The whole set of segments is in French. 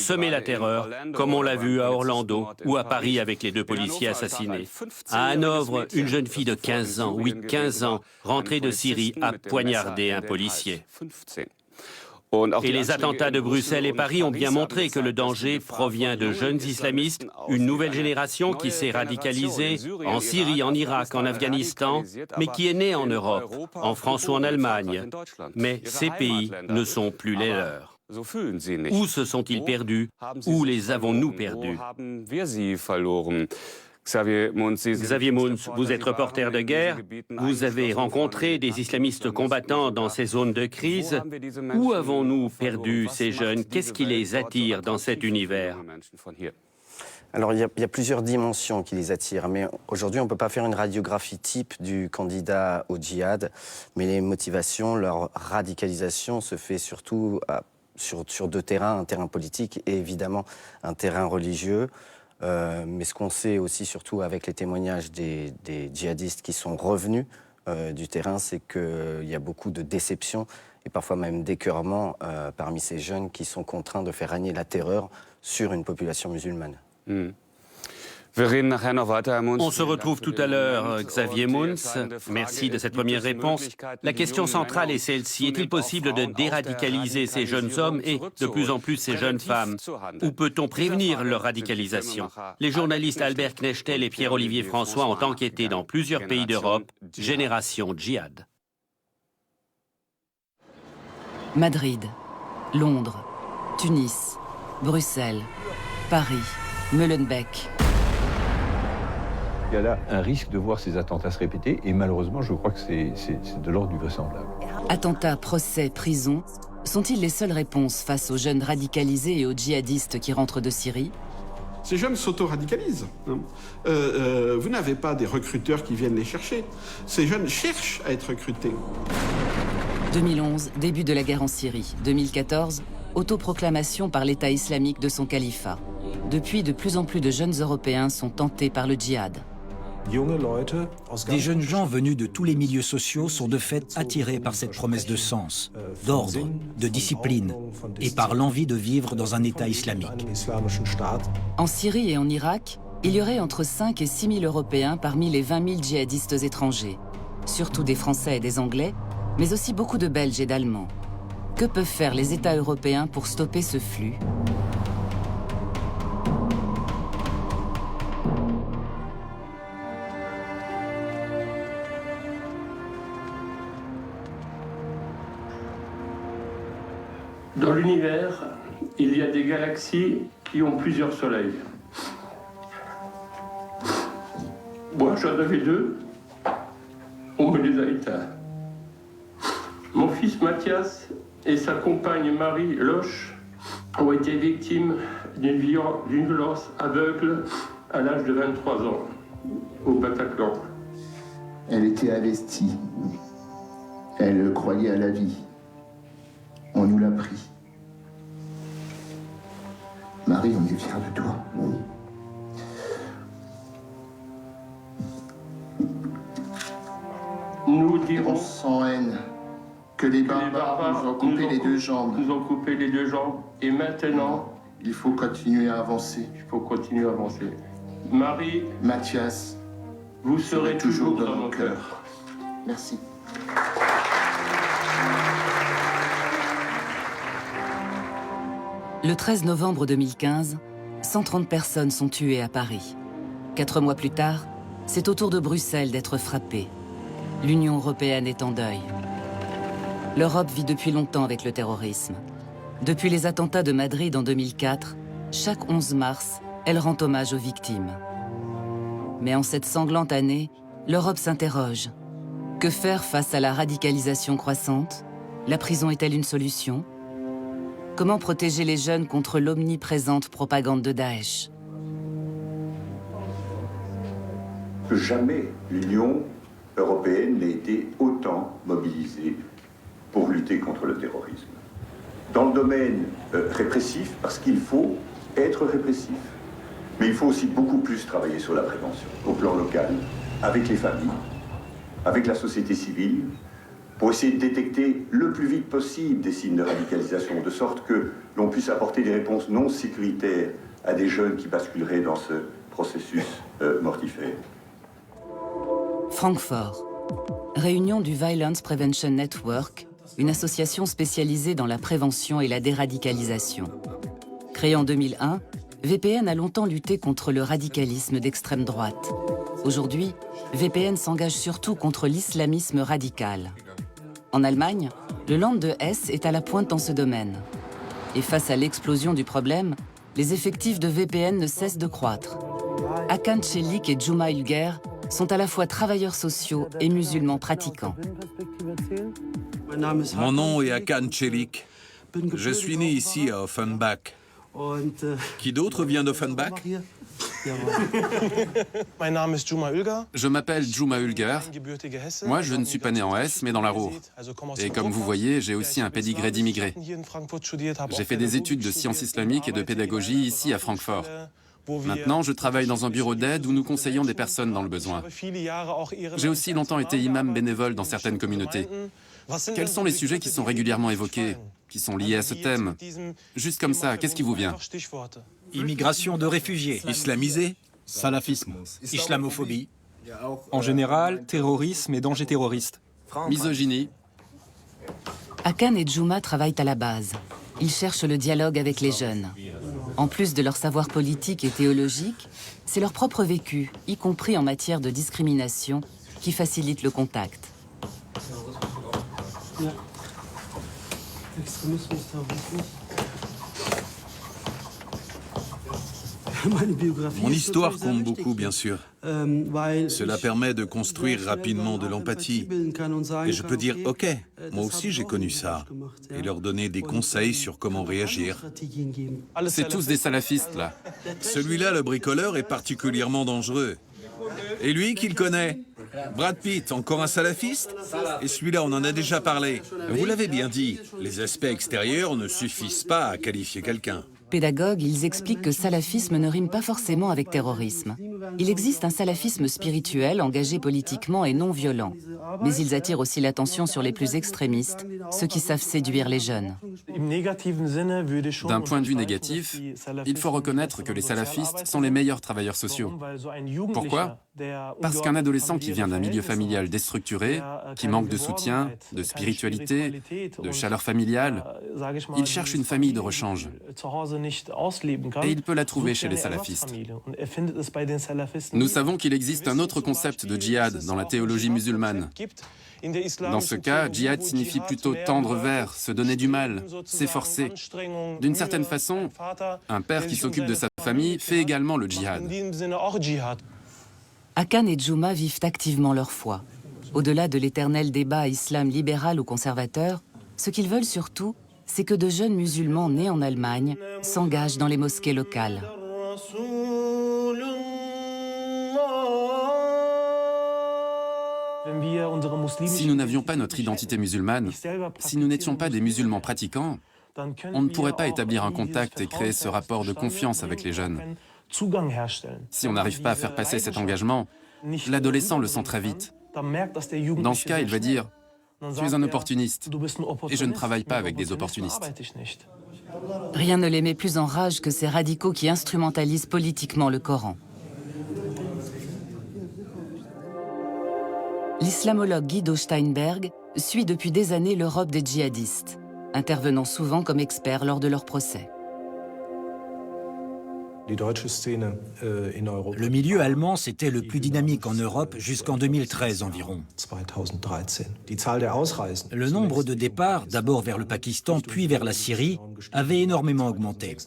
semer la terreur, comme on l'a vu à Orlando ou à Paris avec les 2 policiers assassinés. À Hanovre, une jeune fille de 15 ans, oui 15 ans, rentrée de Syrie, a poignardé un policier. Et les attentats de Bruxelles et Paris ont bien montré que le danger provient de jeunes islamistes, une nouvelle génération qui s'est radicalisée en Syrie, en Irak, en Afghanistan, mais qui est née en Europe, en France ou en Allemagne. Mais ces pays ne sont plus les leurs. Où se sont-ils perdus? Où les avons-nous perdus? Xavier Moons, vous êtes reporter de guerre, vous avez rencontré des islamistes combattants dans ces zones de crise. Où avons-nous perdu ces jeunes? Qu'est-ce qui les attire dans cet univers? Alors, il y a plusieurs dimensions qui les attirent, mais aujourd'hui, on ne peut pas faire une radiographie type du candidat au djihad, mais les motivations, leur radicalisation se fait surtout sur 2 terrains, un terrain politique et évidemment un terrain religieux. Mais ce qu'on sait aussi, surtout avec les témoignages des djihadistes qui sont revenus du terrain, c'est qu'il y a beaucoup de déception et parfois même d'écœurement parmi ces jeunes qui sont contraints de faire régner la terreur sur une population musulmane. On se retrouve tout à l'heure, Xavier Moons. Merci de cette première réponse. La question centrale est celle-ci. Est-il possible de déradicaliser ces jeunes hommes et, de plus en plus, ces jeunes femmes? Ou peut-on prévenir leur radicalisation? Les journalistes Albert Knechtel et Pierre-Olivier François ont enquêté dans plusieurs pays d'Europe. Génération Djihad. Madrid, Londres, Tunis, Bruxelles, Paris, Molenbeek. Il y a là un risque de voir ces attentats se répéter et malheureusement, je crois que c'est de l'ordre du vraisemblable. Attentats, procès, prison, sont-ils les seules réponses face aux jeunes radicalisés et aux djihadistes qui rentrent de Syrie? Ces jeunes s'auto-radicalisent. Vous n'avez pas des recruteurs qui viennent les chercher. Ces jeunes cherchent à être recrutés. 2011, début de la guerre en Syrie. 2014, autoproclamation par l'État islamique de son califat. Depuis, de plus en plus de jeunes Européens sont tentés par le djihad. Des jeunes gens venus de tous les milieux sociaux sont de fait attirés par cette promesse de sens, d'ordre, de discipline et par l'envie de vivre dans un État islamique. En Syrie et en Irak, il y aurait entre 5 et 6 000 Européens parmi les 20 000 djihadistes étrangers, surtout des Français et des Anglais, mais aussi beaucoup de Belges et d'Allemands. Que peuvent faire les États européens pour stopper ce flux ? Dans l'univers, il y a des galaxies qui ont plusieurs soleils. Moi, j'en avais 2. On me les a éteints. Mon fils Mathias et sa compagne Marie Loche ont été victimes d'une violence aveugle à l'âge de 23 ans, au Bataclan. Elle était investie. Elle croyait à la vie. On nous l'a pris. Marie, on est fiers de toi. Nous dirons sans haine que les barbares nous ont coupé les 2 jambes. Nous ont coupé les 2 jambes. Et maintenant, il faut continuer à avancer. Il faut continuer à avancer. Marie, Mathias, vous serez toujours dans nos cœurs. Merci. Le 13 novembre 2015, 130 personnes sont tuées à Paris. 4 mois plus tard, c'est au tour de Bruxelles d'être frappée. L'Union européenne est en deuil. L'Europe vit depuis longtemps avec le terrorisme. Depuis les attentats de Madrid en 2004, chaque 11 mars, elle rend hommage aux victimes. Mais en cette sanglante année, l'Europe s'interroge. Que faire face à la radicalisation croissante? La prison est-elle une solution? Comment protéger les jeunes contre l'omniprésente propagande de Daesh? Jamais l'Union européenne n'a été autant mobilisée pour lutter contre le terrorisme. Dans le domaine répressif, parce qu'il faut être répressif, mais il faut aussi beaucoup plus travailler sur la prévention, au plan local, avec les familles, avec la société civile, pour essayer de détecter le plus vite possible des signes de radicalisation, de sorte que l'on puisse apporter des réponses non sécuritaires à des jeunes qui basculeraient dans ce processus mortifère. Francfort. Réunion du Violence Prevention Network, une association spécialisée dans la prévention et la déradicalisation. Créée en 2001, VPN a longtemps lutté contre le radicalisme d'extrême droite. Aujourd'hui, VPN s'engage surtout contre l'islamisme radical. En Allemagne, le Land de Hesse est à la pointe dans ce domaine. Et face à l'explosion du problème, les effectifs de VPN ne cessent de croître. Hakan Çelik et Cuma Ülger sont à la fois travailleurs sociaux et musulmans pratiquants. Mon nom est Hakan Çelik. Je suis né ici à Offenbach. Qui d'autre vient d'Offenbach? Je m'appelle Cuma Ülger. Moi, je ne suis pas né en Hesse, mais dans la Ruhr. Et comme vous voyez, j'ai aussi un pédigré d'immigré. J'ai fait des études de sciences islamiques et de pédagogie ici à Francfort. Maintenant, je travaille dans un bureau d'aide où nous conseillons des personnes dans le besoin. J'ai aussi longtemps été imam bénévole dans certaines communautés. Quels sont les sujets qui sont régulièrement évoqués, qui sont liés à ce thème? Juste comme ça, qu'est-ce qui vous vient? Immigration de réfugiés. Islamisé? Salafisme. Islamophobie. En général, terrorisme et danger terroriste. Misogynie. Hakan et Cuma travaillent à la base. Ils cherchent le dialogue avec les jeunes. En plus de leur savoir politique et théologique, c'est leur propre vécu, y compris en matière de discrimination, qui facilite le contact. Mon histoire compte beaucoup, bien sûr. Cela permet de construire rapidement de l'empathie. Et je peux dire, OK, moi aussi j'ai connu ça. Et leur donner des conseils sur comment réagir. C'est tous des salafistes, là. Celui-là, le bricoleur, est particulièrement dangereux. Et lui, qui le connaît? Brad Pitt, encore un salafiste? Et celui-là, on en a déjà parlé. Vous l'avez bien dit, les aspects extérieurs ne suffisent pas à qualifier quelqu'un. Pédagogues, ils expliquent que salafisme ne rime pas forcément avec terrorisme. Il existe un salafisme spirituel, engagé politiquement et non violent. Mais ils attirent aussi l'attention sur les plus extrémistes, ceux qui savent séduire les jeunes. D'un point de vue négatif, il faut reconnaître que les salafistes sont les meilleurs travailleurs sociaux. Pourquoi? Parce qu'un adolescent qui vient d'un milieu familial déstructuré, qui manque de soutien, de spiritualité, de chaleur familiale, il cherche une famille de rechange. Et il peut la trouver chez les salafistes. Nous savons qu'il existe un autre concept de djihad dans la théologie musulmane. Dans ce cas, djihad signifie plutôt tendre vers, se donner du mal, s'efforcer. D'une certaine façon, un père qui s'occupe de sa famille fait également le djihad. Hakan et Cuma vivent activement leur foi. Au-delà de l'éternel débat islam libéral ou conservateur, ce qu'ils veulent surtout, c'est que de jeunes musulmans nés en Allemagne s'engagent dans les mosquées locales. Si nous n'avions pas notre identité musulmane, si nous n'étions pas des musulmans pratiquants, on ne pourrait pas établir un contact et créer ce rapport de confiance avec les jeunes. Si on n'arrive pas à faire passer cet engagement, l'adolescent le sent très vite. Dans ce cas, il va dire « Tu es un opportuniste et je ne travaille pas avec des opportunistes. » Rien ne les met plus en rage que ces radicaux qui instrumentalisent politiquement le Coran. L'islamologue Guido Steinberg suit depuis des années l'Europe des djihadistes, intervenant souvent comme expert lors de leurs procès. Le milieu allemand, c'était le plus dynamique en Europe jusqu'en 2013 environ. Le nombre de départs, d'abord vers le Pakistan puis vers la Syrie, avait énormément augmenté.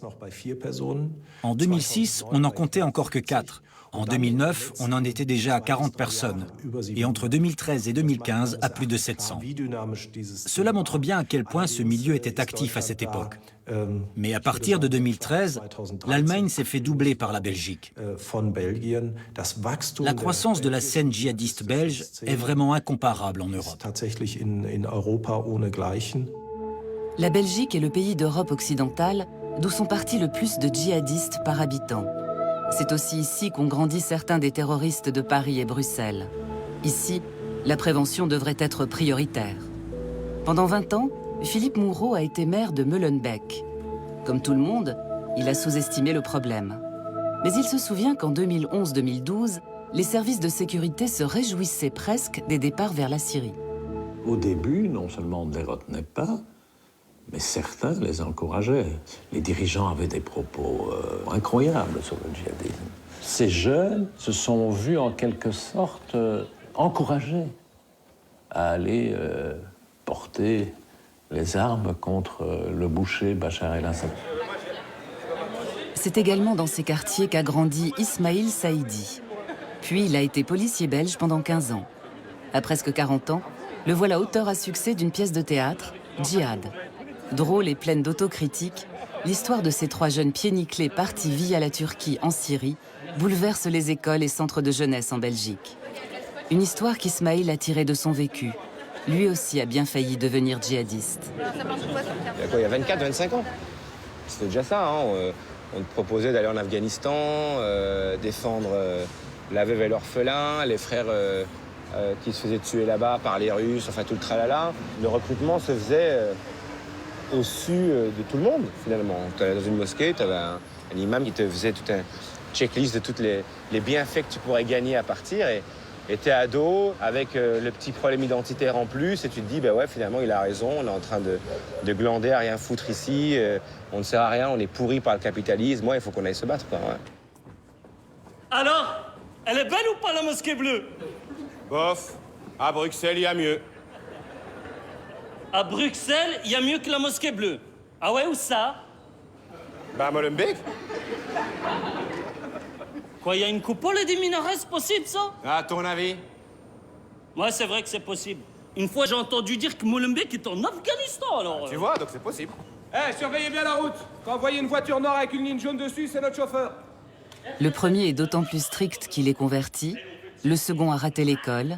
En 2006, on n'en comptait encore que 4. En 2009, on en était déjà à 40 personnes, et entre 2013 et 2015, à plus de 700. Cela montre bien à quel point ce milieu était actif à cette époque. Mais à partir de 2013, l'Allemagne s'est fait doubler par la Belgique. La croissance de la scène djihadiste belge est vraiment incomparable en Europe. La Belgique est le pays d'Europe occidentale d'où sont partis le plus de djihadistes par habitant. C'est aussi ici qu'ont grandi certains des terroristes de Paris et Bruxelles. Ici, la prévention devrait être prioritaire. Pendant 20 ans, Philippe Moureau a été maire de Molenbeek. Comme tout le monde, il a sous-estimé le problème. Mais il se souvient qu'en 2011-2012, les services de sécurité se réjouissaient presque des départs vers la Syrie. Au début, non seulement on ne les retenait pas, mais certains les encourageaient. Les dirigeants avaient des propos incroyables sur le djihadisme. Ces jeunes se sont vus en quelque sorte encouragés à aller porter les armes contre le boucher Bachar el-Assad. C'est également dans ces quartiers qu'a grandi Ismail Saïdi. Puis il a été policier belge pendant 15 ans. À presque 40 ans, le voilà auteur à succès d'une pièce de théâtre, Djihad. Drôle et pleine d'autocritique, l'histoire de ces 3 jeunes pieds nickelés partis via la Turquie en Syrie bouleverse les écoles et centres de jeunesse en Belgique. Une histoire qu'Ismail a tirée de son vécu. Lui aussi a bien failli devenir djihadiste. Il y a 24-25 ans. C'était déjà ça. Hein. On te proposait d'aller en Afghanistan, défendre la veuve et l'orphelin, les frères qui se faisaient tuer là-bas par les Russes, enfin tout le tralala. Le recrutement se faisait au-dessus de tout le monde, finalement. Tu allais dans une mosquée, tu avais un imam qui te faisait toute une checklist de tous les bienfaits que tu pourrais gagner à partir. Et t'es ado, avec le petit problème identitaire en plus, et tu te dis, bah ouais, finalement, il a raison, on est en train de glander à rien foutre ici, on ne sert à rien, on est pourri par le capitalisme, il faut qu'on aille se battre, quoi. Ouais. Alors, elle est belle ou pas, la mosquée bleue? Bof, à Bruxelles, il y a mieux. À Bruxelles, il y a mieux que la mosquée bleue. Ah ouais, où ça? Bah, à Molenbeek. Quoi, il y a une coupole et des minarets, c'est possible, ça? À ton avis? Ouais, c'est vrai que c'est possible. Une fois, j'ai entendu dire que Molenbeek est en Afghanistan, alors... Tu vois, donc c'est possible. Surveillez bien la route. Quand vous voyez une voiture noire avec une ligne jaune dessus, c'est notre chauffeur. Le premier est d'autant plus strict qu'il est converti. Le second a raté l'école.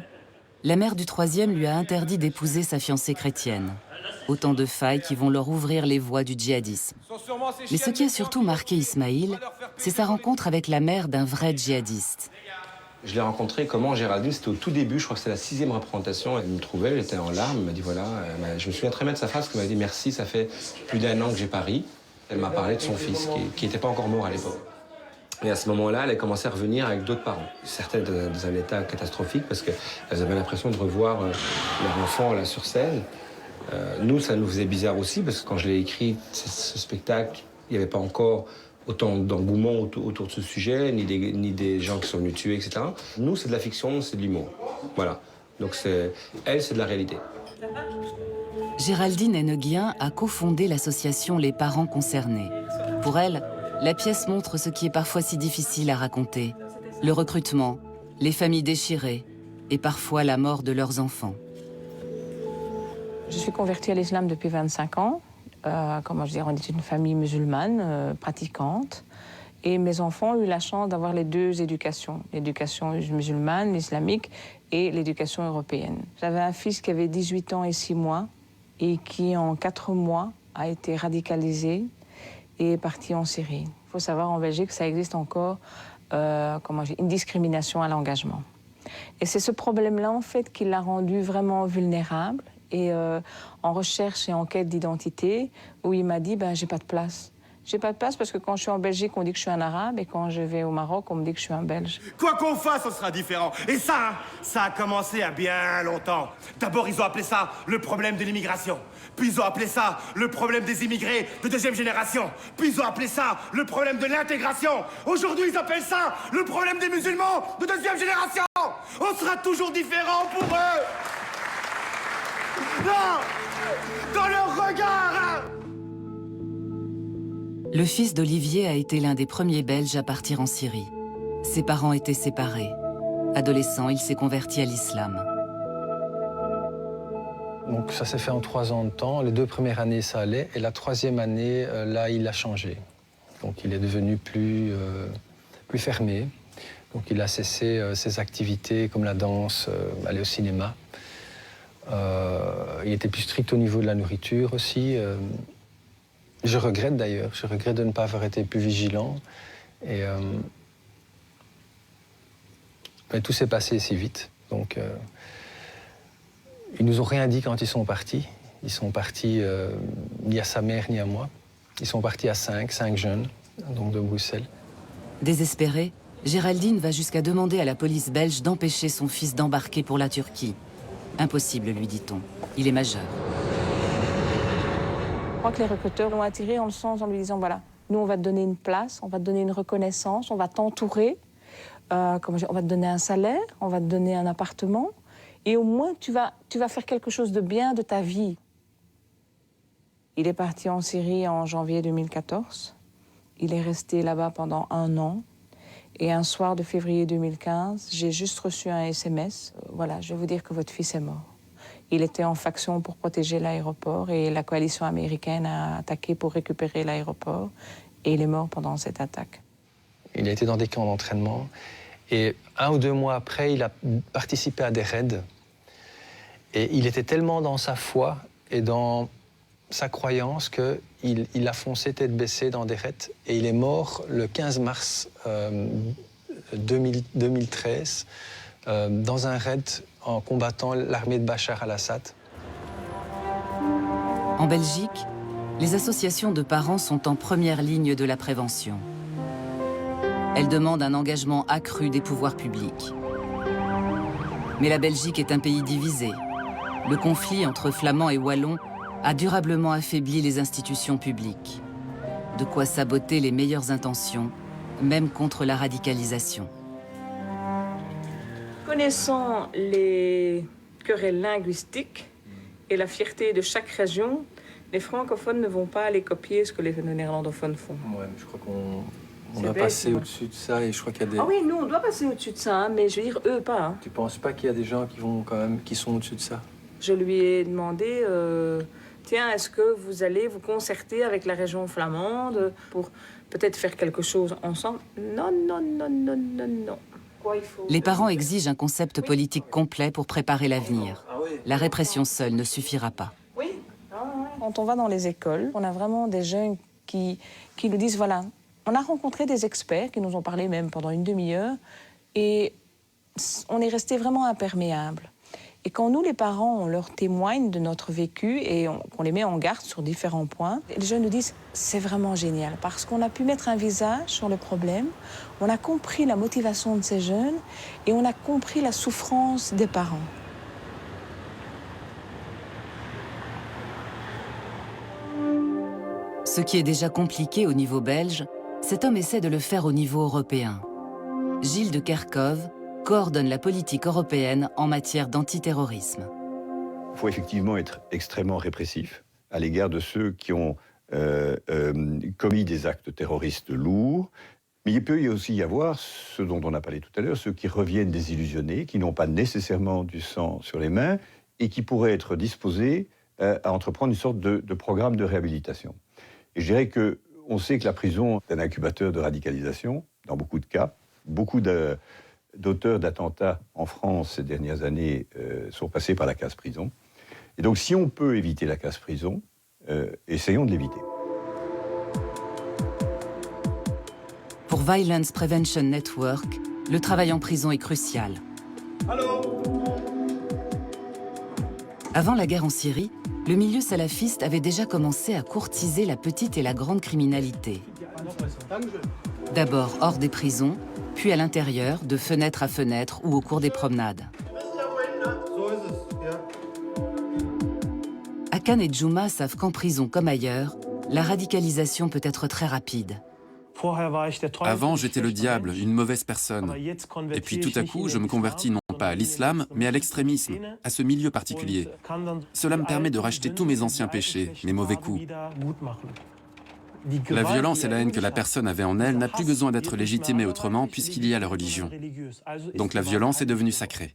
La mère du troisième lui a interdit d'épouser sa fiancée chrétienne. Autant de failles qui vont leur ouvrir les voies du djihadisme. Mais ce qui a surtout marqué Ismail, c'est sa rencontre avec la mère d'un vrai djihadiste. Je l'ai rencontrée comment, Géraldine, c'était au tout début, je crois que c'était la 6e représentation. Elle me trouvait, elle était en larmes, elle m'a dit voilà, je me souviens très bien de sa phrase, qu'elle m'a dit merci, ça fait plus d'1 an que j'ai pari. Elle m'a parlé de son fils, qui n'était pas encore mort à l'époque. Et à ce moment-là, elle a commencé à revenir avec d'autres parents. Certains dans un état catastrophique, parce qu'elles avaient l'impression de revoir leur enfant là sur scène. Nous, ça nous faisait bizarre aussi, parce que quand je l'ai écrit, ce spectacle, il n'y avait pas encore autant d'engouement autour de ce sujet, ni des gens qui sont venus tuer, etc. Nous, c'est de la fiction, c'est de l'humour. Voilà. Donc elle, c'est de la réalité. Géraldine Henneguien a cofondé l'association Les Parents Concernés. Pour elle, la pièce montre ce qui est parfois si difficile à raconter. Le recrutement, les familles déchirées et parfois la mort de leurs enfants. Je suis convertie à l'islam depuis 25 ans. Comment je dirais, on est une famille musulmane, pratiquante. Et mes enfants ont eu la chance d'avoir les 2 éducations. L'éducation musulmane, l'islamique, et l'éducation européenne. J'avais un fils qui avait 18 ans et 6 mois, et qui, en 4 mois, a été radicalisé et est parti en Syrie. Il faut savoir, en Belgique, ça existe encore une discrimination à l'engagement. Et c'est ce problème-là, en fait, qui l'a rendu vraiment vulnérable. Et en recherche et en quête d'identité, où il m'a dit, j'ai pas de place. J'ai pas de place parce que quand je suis en Belgique, on dit que je suis un Arabe, et quand je vais au Maroc, on me dit que je suis un Belge. Quoi qu'on fasse, on sera différent. Et ça a commencé à bien longtemps. D'abord, ils ont appelé ça le problème de l'immigration. Puis ils ont appelé ça le problème des immigrés de 2e génération. Puis ils ont appelé ça le problème de l'intégration. Aujourd'hui, ils appellent ça le problème des musulmans de 2e génération. On sera toujours différents pour eux. Non! Dans leur regard! Le fils d'Olivier a été l'un des premiers Belges à partir en Syrie. Ses parents étaient séparés. Adolescent, il s'est converti à l'islam. Donc ça s'est fait en 3 ans de temps. Les 2 premières années, ça allait. Et la 3e année, là, il a changé. Donc il est devenu plus fermé. Donc il a cessé ses activités comme la danse, aller au cinéma. Il était plus strict au niveau de la nourriture aussi. Je regrette d'ailleurs, je regrette de ne pas avoir été plus vigilant. Mais tout s'est passé si vite. Donc, ils nous ont rien dit quand ils sont partis. Ils sont partis ni à sa mère ni à moi. Ils sont partis à 5 jeunes, donc de Bruxelles. Désespérée, Géraldine va jusqu'à demander à la police belge d'empêcher son fils d'embarquer pour la Turquie. Impossible, lui dit-on. Il est majeur. Je crois que les recruteurs l'ont attiré en le sens en lui disant, voilà, nous on va te donner une place, on va te donner une reconnaissance, on va t'entourer, on va te donner un salaire, on va te donner un appartement, et au moins tu vas faire quelque chose de bien de ta vie. Il est parti en Syrie en janvier 2014. Il est resté là-bas pendant 1 an. Et un soir de février 2015, j'ai juste reçu un SMS. Voilà, je vais vous dire que votre fils est mort. Il était en faction pour protéger l'aéroport et la coalition américaine a attaqué pour récupérer l'aéroport. Et il est mort pendant cette attaque. Il a été dans des camps d'entraînement. Et 1 ou 2 mois après, il a participé à des raids. Et il était tellement dans sa foi et dans sa croyance qu'il a foncé tête baissée dans des raids. Et il est mort le 15 mars 2013 dans un raid en combattant l'armée de Bachar al-Assad. En Belgique, les associations de parents sont en première ligne de la prévention. Elles demandent un engagement accru des pouvoirs publics. Mais la Belgique est un pays divisé. Le conflit entre Flamands et Wallons a durablement affaibli les institutions publiques. De quoi saboter les meilleures intentions, même contre la radicalisation. Connaissant les querelles linguistiques et la fierté de chaque région, les francophones ne vont pas aller copier ce que les néerlandophones font. Ouais, je crois qu'on doit passer au-dessus de ça et je crois qu'il y a des... Ah oui, nous on doit passer au-dessus de ça, hein, mais je veux dire eux pas. Hein. Tu penses pas qu'il y a des gens qui sont au-dessus de ça? Je lui ai demandé, tiens, est-ce que vous allez vous concerter avec la région flamande pour peut-être faire quelque chose ensemble? Non, non, non, non, non, non. Les parents exigent un concept politique complet pour préparer l'avenir. La répression seule ne suffira pas. Oui. Quand on va dans les écoles, on a vraiment des jeunes qui nous disent, voilà, on a rencontré des experts qui nous ont parlé même pendant une demi-heure et on est resté vraiment imperméable. Et quand nous, les parents, on leur témoigne de notre vécu et qu'on les met en garde sur différents points, les jeunes nous disent « c'est vraiment génial » parce qu'on a pu mettre un visage sur le problème, on a compris la motivation de ces jeunes et on a compris la souffrance des parents. Ce qui est déjà compliqué au niveau belge, cet homme essaie de le faire au niveau européen. Gilles de Kerkhove coordonne la politique européenne en matière d'antiterrorisme. Il faut effectivement être extrêmement répressif à l'égard de ceux qui ont commis des actes terroristes lourds. Mais il peut aussi y avoir, ce dont on a parlé tout à l'heure, ceux qui reviennent désillusionnés, qui n'ont pas nécessairement du sang sur les mains et qui pourraient être disposés à entreprendre une sorte de programme de réhabilitation. Et je dirais qu'on sait que la prison est un incubateur de radicalisation, dans beaucoup de cas. Beaucoup d'auteurs d'attentats en France ces dernières années sont passés par la case prison. Et donc, si on peut éviter la case prison, essayons de l'éviter. Pour Violence Prevention Network, le travail en prison est crucial. Allô ? Avant la guerre en Syrie, le milieu salafiste avait déjà commencé à courtiser la petite et la grande criminalité. D'abord hors des prisons, puis à l'intérieur, de fenêtre à fenêtre ou au cours des promenades. Akan et Djouma savent qu'en prison comme ailleurs, la radicalisation peut être très rapide. Avant, j'étais le diable, une mauvaise personne. Et puis tout à coup, je me convertis non pas à l'islam, mais à l'extrémisme, à ce milieu particulier. Cela me permet de racheter tous mes anciens péchés, mes mauvais coups. La violence et la haine que la personne avait en elle n'a plus besoin d'être légitimée autrement puisqu'il y a la religion. Donc la violence est devenue sacrée.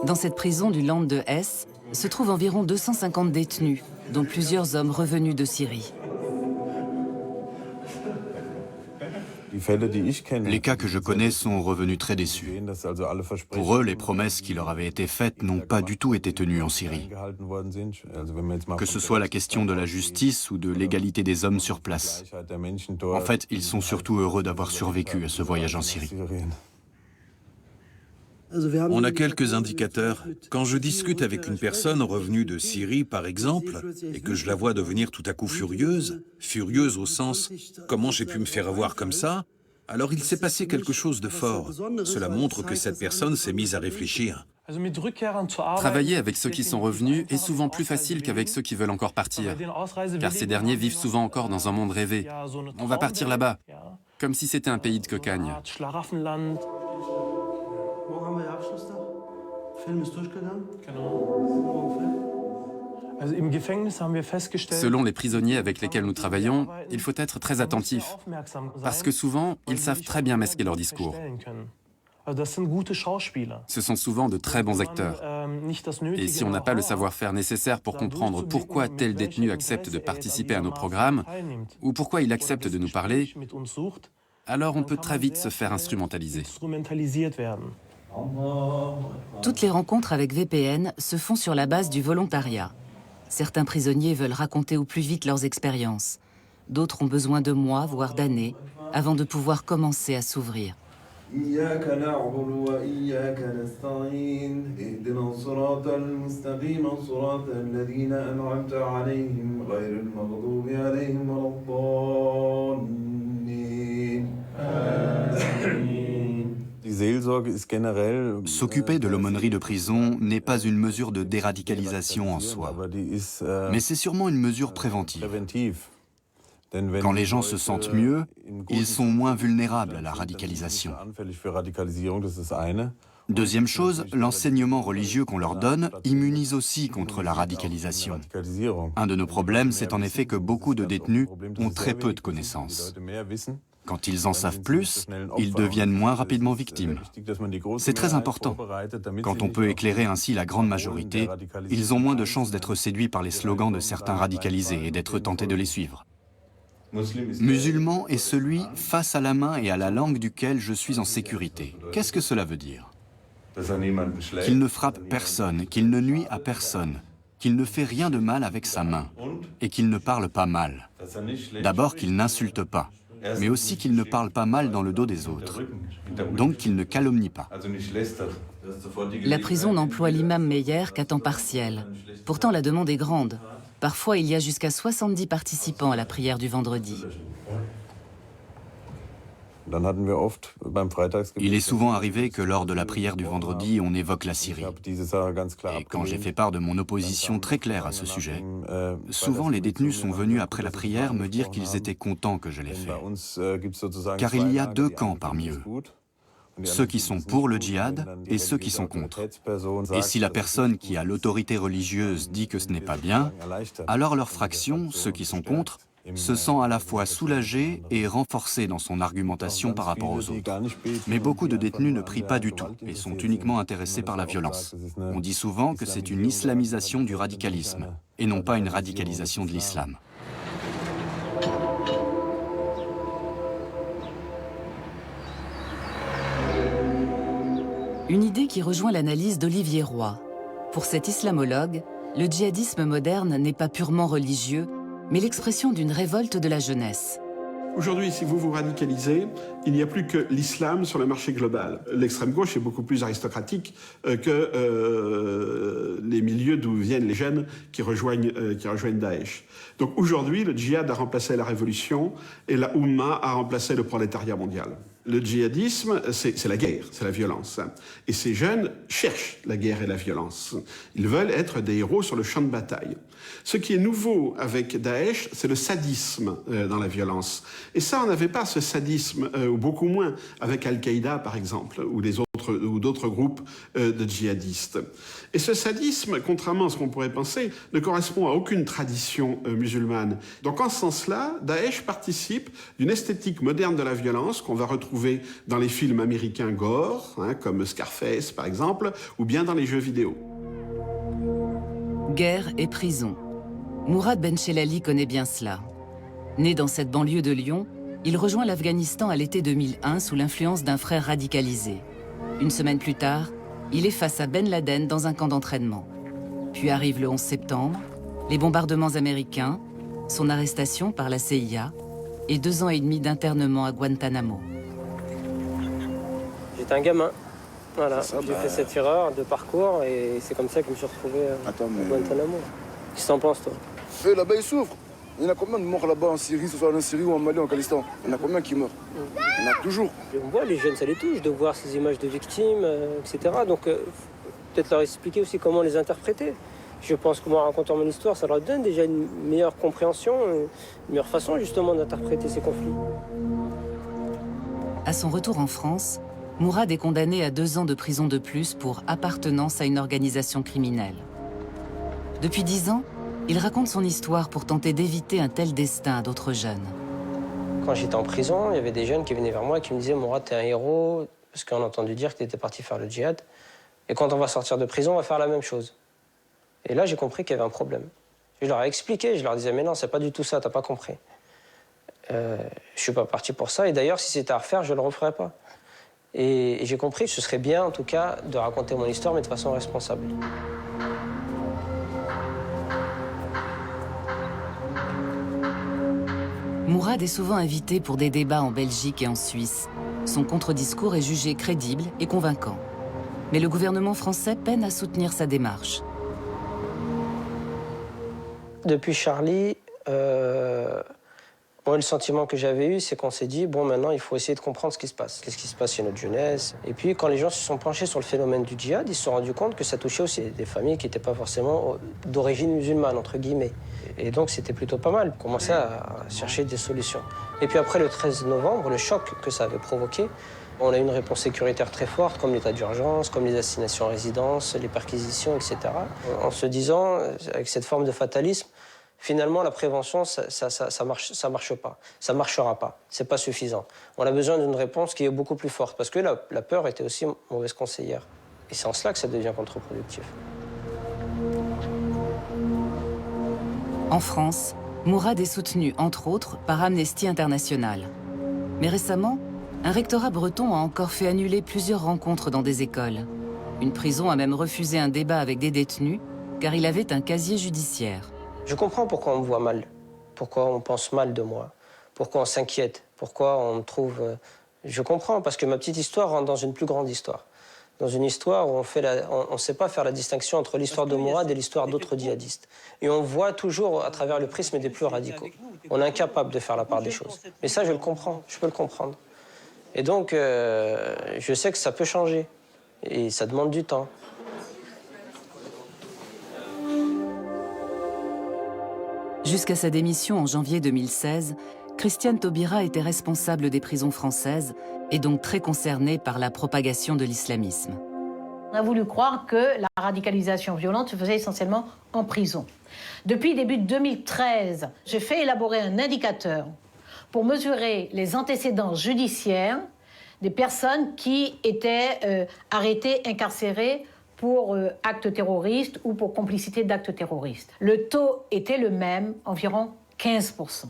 Dans cette prison du Land de Hesse se trouvent environ 250 détenus, dont plusieurs hommes revenus de Syrie. Les cas que je connais sont revenus très déçus. Pour eux, les promesses qui leur avaient été faites n'ont pas du tout été tenues en Syrie. Que ce soit la question de la justice ou de l'égalité des hommes sur place. En fait, ils sont surtout heureux d'avoir survécu à ce voyage en Syrie. On a quelques indicateurs. Quand je discute avec une personne revenue de Syrie, par exemple, et que je la vois devenir tout à coup furieuse au sens « comment j'ai pu me faire avoir comme ça ?», alors il s'est passé quelque chose de fort. Cela montre que cette personne s'est mise à réfléchir. Travailler avec ceux qui sont revenus est souvent plus facile qu'avec ceux qui veulent encore partir, car ces derniers vivent souvent encore dans un monde rêvé. On va partir là-bas, comme si c'était un pays de cocagne. Selon les prisonniers avec lesquels nous travaillons, il faut être très attentif, parce que souvent, ils savent très bien masquer leur discours. Ce sont souvent de très bons acteurs. Et si on n'a pas le savoir-faire nécessaire pour comprendre pourquoi tel détenu accepte de participer à nos programmes, ou pourquoi il accepte de nous parler, alors on peut très vite se faire instrumentaliser. Toutes les rencontres avec VPN se font sur la base du volontariat. Certains prisonniers veulent raconter au plus vite leurs expériences. D'autres ont besoin de mois, voire d'années, avant de pouvoir commencer à s'ouvrir. S'occuper de l'aumônerie de prison n'est pas une mesure de déradicalisation en soi, mais c'est sûrement une mesure préventive. Quand les gens se sentent mieux, ils sont moins vulnérables à la radicalisation. Deuxième chose, l'enseignement religieux qu'on leur donne immunise aussi contre la radicalisation. Un de nos problèmes, c'est en effet que beaucoup de détenus ont très peu de connaissances. Quand ils en savent plus, ils deviennent moins rapidement victimes. C'est très important. Quand on peut éclairer ainsi la grande majorité, ils ont moins de chances d'être séduits par les slogans de certains radicalisés et d'être tentés de les suivre. Musulman est celui face à la main et à la langue duquel je suis en sécurité. Qu'est-ce que cela veut dire? Qu'il ne frappe personne, qu'il ne nuit à personne, qu'il ne fait rien de mal avec sa main et qu'il ne parle pas mal. D'abord qu'il n'insulte pas, mais aussi qu'il ne parle pas mal dans le dos des autres. Donc qu'il ne calomnie pas. La prison n'emploie l'imam Meyer qu'à temps partiel. Pourtant, la demande est grande. Parfois, il y a jusqu'à 70 participants à la prière du vendredi. Il est souvent arrivé que lors de la prière du vendredi, on évoque la Syrie. Et quand j'ai fait part de mon opposition très claire à ce sujet, souvent les détenus sont venus après la prière me dire qu'ils étaient contents que je l'ai fait. Car il y a deux camps parmi eux. Ceux qui sont pour le djihad et ceux qui sont contre. Et si la personne qui a l'autorité religieuse dit que ce n'est pas bien, alors leur fraction, ceux qui sont contre, se sent à la fois soulagé et renforcé dans son argumentation par rapport aux autres. Mais beaucoup de détenus ne prient pas du tout et sont uniquement intéressés par la violence. On dit souvent que c'est une islamisation du radicalisme et non pas une radicalisation de l'islam. Une idée qui rejoint l'analyse d'Olivier Roy. Pour cet islamologue, le djihadisme moderne n'est pas purement religieux, mais l'expression d'une révolte de la jeunesse. Aujourd'hui, si vous vous radicalisez, il n'y a plus que l'islam sur le marché global. L'extrême gauche est beaucoup plus aristocratique que les milieux d'où viennent les jeunes qui rejoignent Daesh. Donc aujourd'hui, le djihad a remplacé la révolution et la Oumma a remplacé le prolétariat mondial. Le djihadisme, c'est la guerre, c'est la violence. Et ces jeunes cherchent la guerre et la violence. Ils veulent être des héros sur le champ de bataille. Ce qui est nouveau avec Daesh, c'est le sadisme dans la violence. Et ça, on n'avait pas ce sadisme, ou beaucoup moins, avec Al-Qaïda, par exemple, ou d'autres groupes de djihadistes. Et ce sadisme, contrairement à ce qu'on pourrait penser, ne correspond à aucune tradition musulmane. Donc en ce sens-là, Daesh participe d'une esthétique moderne de la violence qu'on va retrouver dans les films américains gore, comme Scarface par exemple, ou bien dans les jeux vidéo. Guerre et prison. Mourad Benchelali connaît bien cela. Né dans cette banlieue de Lyon, il rejoint l'Afghanistan à l'été 2001 sous l'influence d'un frère radicalisé. Une semaine plus tard, il est face à Ben Laden dans un camp d'entraînement. Puis arrive le 11 septembre, les bombardements américains, son arrestation par la CIA et 2 ans et demi d'internement à Guantanamo. J'étais un gamin. Voilà, j'ai fait cette erreur de parcours et c'est comme ça que je me suis retrouvé à Guantanamo. Qu'est-ce que t'en penses, toi? Là-bas, ils souffrent. Il y en a combien de morts là-bas en Syrie, que ce soit en Syrie ou en Mali ou en Afghanistan? Il y en a combien qui meurent? Il y en a toujours. On voit, les jeunes, ça les touche de voir ces images de victimes, etc. Donc, peut-être leur expliquer aussi comment les interpréter. Je pense que moi, en racontant mon histoire, ça leur donne déjà une meilleure compréhension, une meilleure façon, justement, d'interpréter ces conflits. À son retour en France, Mourad est condamné à 2 ans de prison de plus pour appartenance à une organisation criminelle. Depuis 10 ans, il raconte son histoire pour tenter d'éviter un tel destin à d'autres jeunes. Quand j'étais en prison, il y avait des jeunes qui venaient vers moi et qui me disaient « Mourad, t'es un héros », parce qu'on a entendu dire que t'étais parti faire le djihad. Et quand on va sortir de prison, on va faire la même chose. Et là, j'ai compris qu'il y avait un problème. Je leur ai expliqué, je leur disais « Mais non, c'est pas du tout ça, t'as pas compris. Je suis pas parti pour ça, et d'ailleurs, si c'était à refaire, je le referais pas. » Et j'ai compris que ce serait bien, en tout cas, de raconter mon histoire, mais de façon responsable. Mourad est souvent invité pour des débats en Belgique et en Suisse. Son contre-discours est jugé crédible et convaincant. Mais le gouvernement français peine à soutenir sa démarche. Depuis Charlie, moi, le sentiment que j'avais eu, c'est qu'on s'est dit, bon, maintenant, il faut essayer de comprendre ce qui se passe. Qu'est-ce qui se passe chez notre jeunesse? Et puis, quand les gens se sont penchés sur le phénomène du djihad, ils se sont rendus compte que ça touchait aussi des familles qui n'étaient pas forcément d'origine musulmane, entre guillemets. Et donc, c'était plutôt pas mal. On commençait à chercher des solutions. Et puis après le 13 novembre, le choc que ça avait provoqué, on a eu une réponse sécuritaire très forte, comme l'état d'urgence, comme les assignations en résidence, les perquisitions, etc. En se disant, avec cette forme de fatalisme, finalement, la prévention, ça marche pas. Ça marchera pas. C'est pas suffisant. On a besoin d'une réponse qui est beaucoup plus forte, parce que la peur était aussi mauvaise conseillère. Et c'est en cela que ça devient contre-productif. En France, Mourad est soutenu, entre autres, par Amnesty International. Mais récemment, un rectorat breton a encore fait annuler plusieurs rencontres dans des écoles. Une prison a même refusé un débat avec des détenus, car il avait un casier judiciaire. Je comprends pourquoi on me voit mal, pourquoi on pense mal de moi, pourquoi on s'inquiète, pourquoi on me trouve... Je comprends, parce que ma petite histoire rentre dans une plus grande histoire. Dans une histoire où on ne sait pas faire la distinction entre l'histoire de Mourad et l'histoire d'autres djihadistes. Et on voit toujours à travers le prisme des plus radicaux. On est incapable de faire la part des choses. Mais ça, je le comprends, je peux le comprendre. Et donc, je sais que ça peut changer. Et ça demande du temps. Jusqu'à sa démission en janvier 2016, Christiane Taubira était responsable des prisons françaises et donc très concernée par la propagation de l'islamisme. On a voulu croire que la radicalisation violente se faisait essentiellement en prison. Depuis début 2013, j'ai fait élaborer un indicateur pour mesurer les antécédents judiciaires des personnes qui étaient arrêtées, incarcérées pour actes terroristes ou pour complicité d'actes terroristes. Le taux était le même, environ 15%.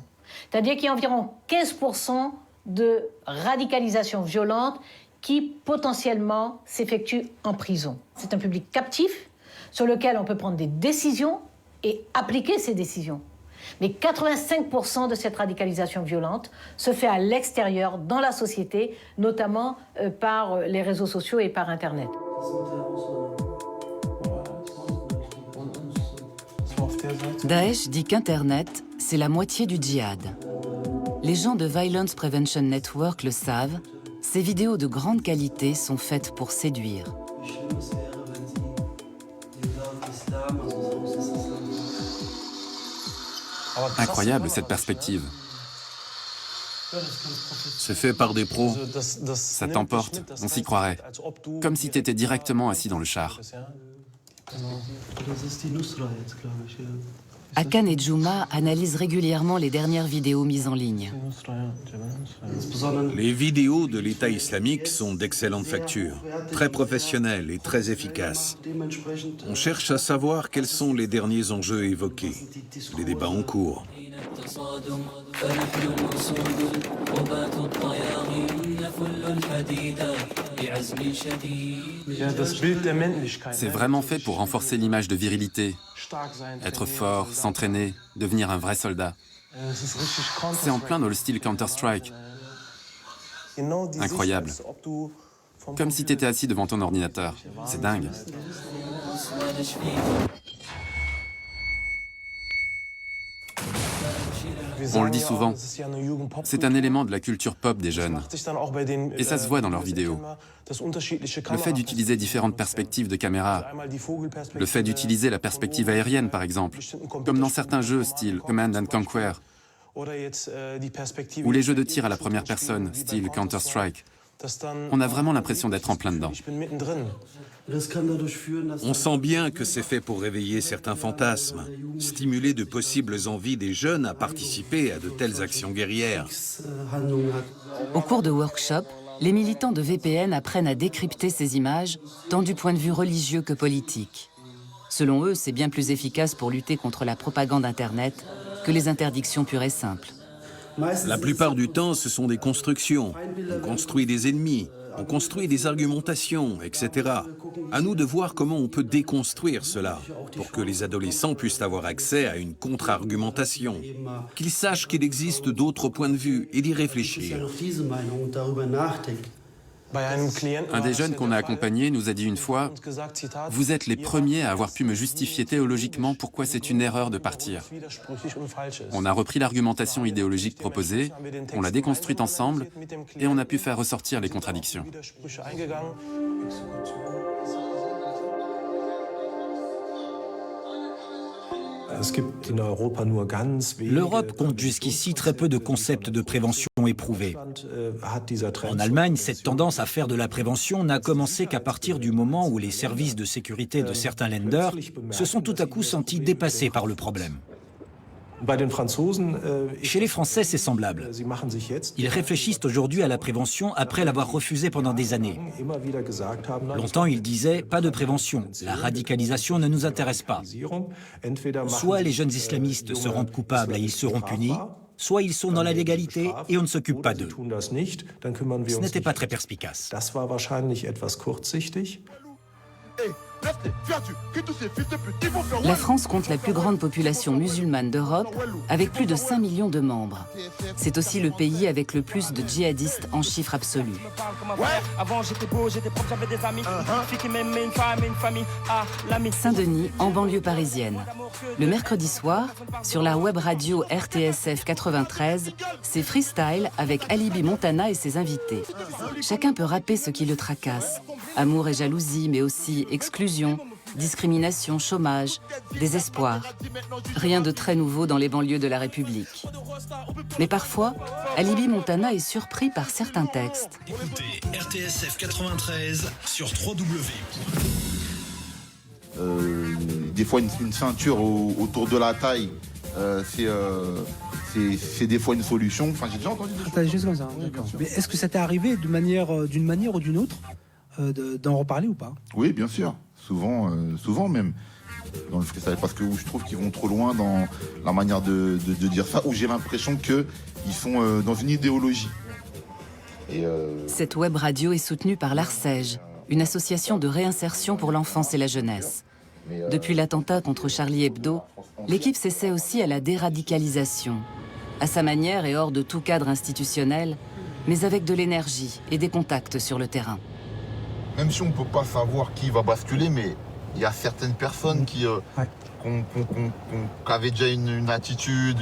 C'est-à-dire qu'il y a environ 15% de radicalisation violente qui potentiellement s'effectue en prison. C'est un public captif sur lequel on peut prendre des décisions et appliquer ces décisions. Mais 85% de cette radicalisation violente se fait à l'extérieur, dans la société, notamment par les réseaux sociaux et par Internet. Daesh dit qu'Internet, c'est la moitié du djihad. Les gens de Violence Prevention Network le savent, ces vidéos de grande qualité sont faites pour séduire. Incroyable cette perspective. C'est fait par des pros. Ça t'emporte, on s'y croirait. Comme si t'étais directement assis dans le char. Akan et Djouma analysent régulièrement les dernières vidéos mises en ligne. Les vidéos de l'État islamique sont d'excellente facture, très professionnelles et très efficaces. On cherche à savoir quels sont les derniers enjeux évoqués, les débats en cours. C'est vraiment fait pour renforcer l'image de virilité. Être fort, s'entraîner, devenir un vrai soldat. C'est en plein dans le style Counter-Strike. Incroyable. Comme si t'étais assis devant ton ordinateur. C'est dingue. On le dit souvent, c'est un élément de la culture pop des jeunes. Et ça se voit dans leurs vidéos. Le fait d'utiliser différentes perspectives de caméra, le fait d'utiliser la perspective aérienne par exemple, comme dans certains jeux style Command & Conquer, ou les jeux de tir à la première personne, style Counter-Strike. On a vraiment l'impression d'être en plein dedans. On sent bien que c'est fait pour réveiller certains fantasmes, stimuler de possibles envies des jeunes à participer à de telles actions guerrières. Au cours de workshops, les militants de VPN apprennent à décrypter ces images, tant du point de vue religieux que politique. Selon eux, c'est bien plus efficace pour lutter contre la propagande Internet que les interdictions pures et simples. La plupart du temps, ce sont des constructions. On construit des ennemis, on construit des argumentations, etc. À nous de voir comment on peut déconstruire cela, pour que les adolescents puissent avoir accès à une contre-argumentation, qu'ils sachent qu'il existe d'autres points de vue et d'y réfléchir. Un des jeunes qu'on a accompagnés nous a dit une fois « Vous êtes les premiers à avoir pu me justifier théologiquement pourquoi c'est une erreur de partir. » On a repris l'argumentation idéologique proposée, on l'a déconstruite ensemble et on a pu faire ressortir les contradictions. L'Europe compte jusqu'ici très peu de concepts de prévention éprouvés. En Allemagne, cette tendance à faire de la prévention n'a commencé qu'à partir du moment où les services de sécurité de certains Länder se sont tout à coup sentis dépassés par le problème. Chez les Français, c'est semblable. Ils réfléchissent aujourd'hui à la prévention après l'avoir refusée pendant des années. Longtemps, ils disaient « pas de prévention, la radicalisation ne nous intéresse pas ». Soit les jeunes islamistes se rendent coupables et ils seront punis, soit ils sont dans la légalité et on ne s'occupe pas d'eux. Ce n'était pas très perspicace. La France compte la plus grande population musulmane d'Europe, avec plus de 5 millions de membres. C'est aussi le pays avec le plus de djihadistes en chiffre absolu. Saint-Denis, en banlieue parisienne. Le mercredi soir, sur la web radio RTSF 93, c'est freestyle avec Alibi Montana et ses invités. Chacun peut rapper ce qui le tracasse. Amour et jalousie, mais aussi exclusion, discrimination, chômage, désespoir. Rien de très nouveau dans les banlieues de la République. Mais parfois, Alibi Montana est surpris par certains textes. Écoutez RTSF 93 sur 3W. Des fois, une ceinture autour de la taille, c'est des fois une solution. Enfin, j'ai déjà entendu des choses comme ça. D'accord. Mais est-ce que ça t'est arrivé d'une manière ou d'une autre d'en reparler ou pas? Oui, bien sûr. Souvent même. Dans le freestyle, parce que je trouve qu'ils vont trop loin dans la manière de dire ça, où j'ai l'impression qu'ils sont dans une idéologie. Cette web radio est soutenue par l'ARCEJ, une association de réinsertion pour l'enfance et la jeunesse. Depuis l'attentat contre Charlie Hebdo, l'équipe s'essaie aussi à la déradicalisation, à sa manière et hors de tout cadre institutionnel, mais avec de l'énergie et des contacts sur le terrain. Même si on ne peut pas savoir qui va basculer, mais il y a certaines personnes qui avaient déjà une attitude,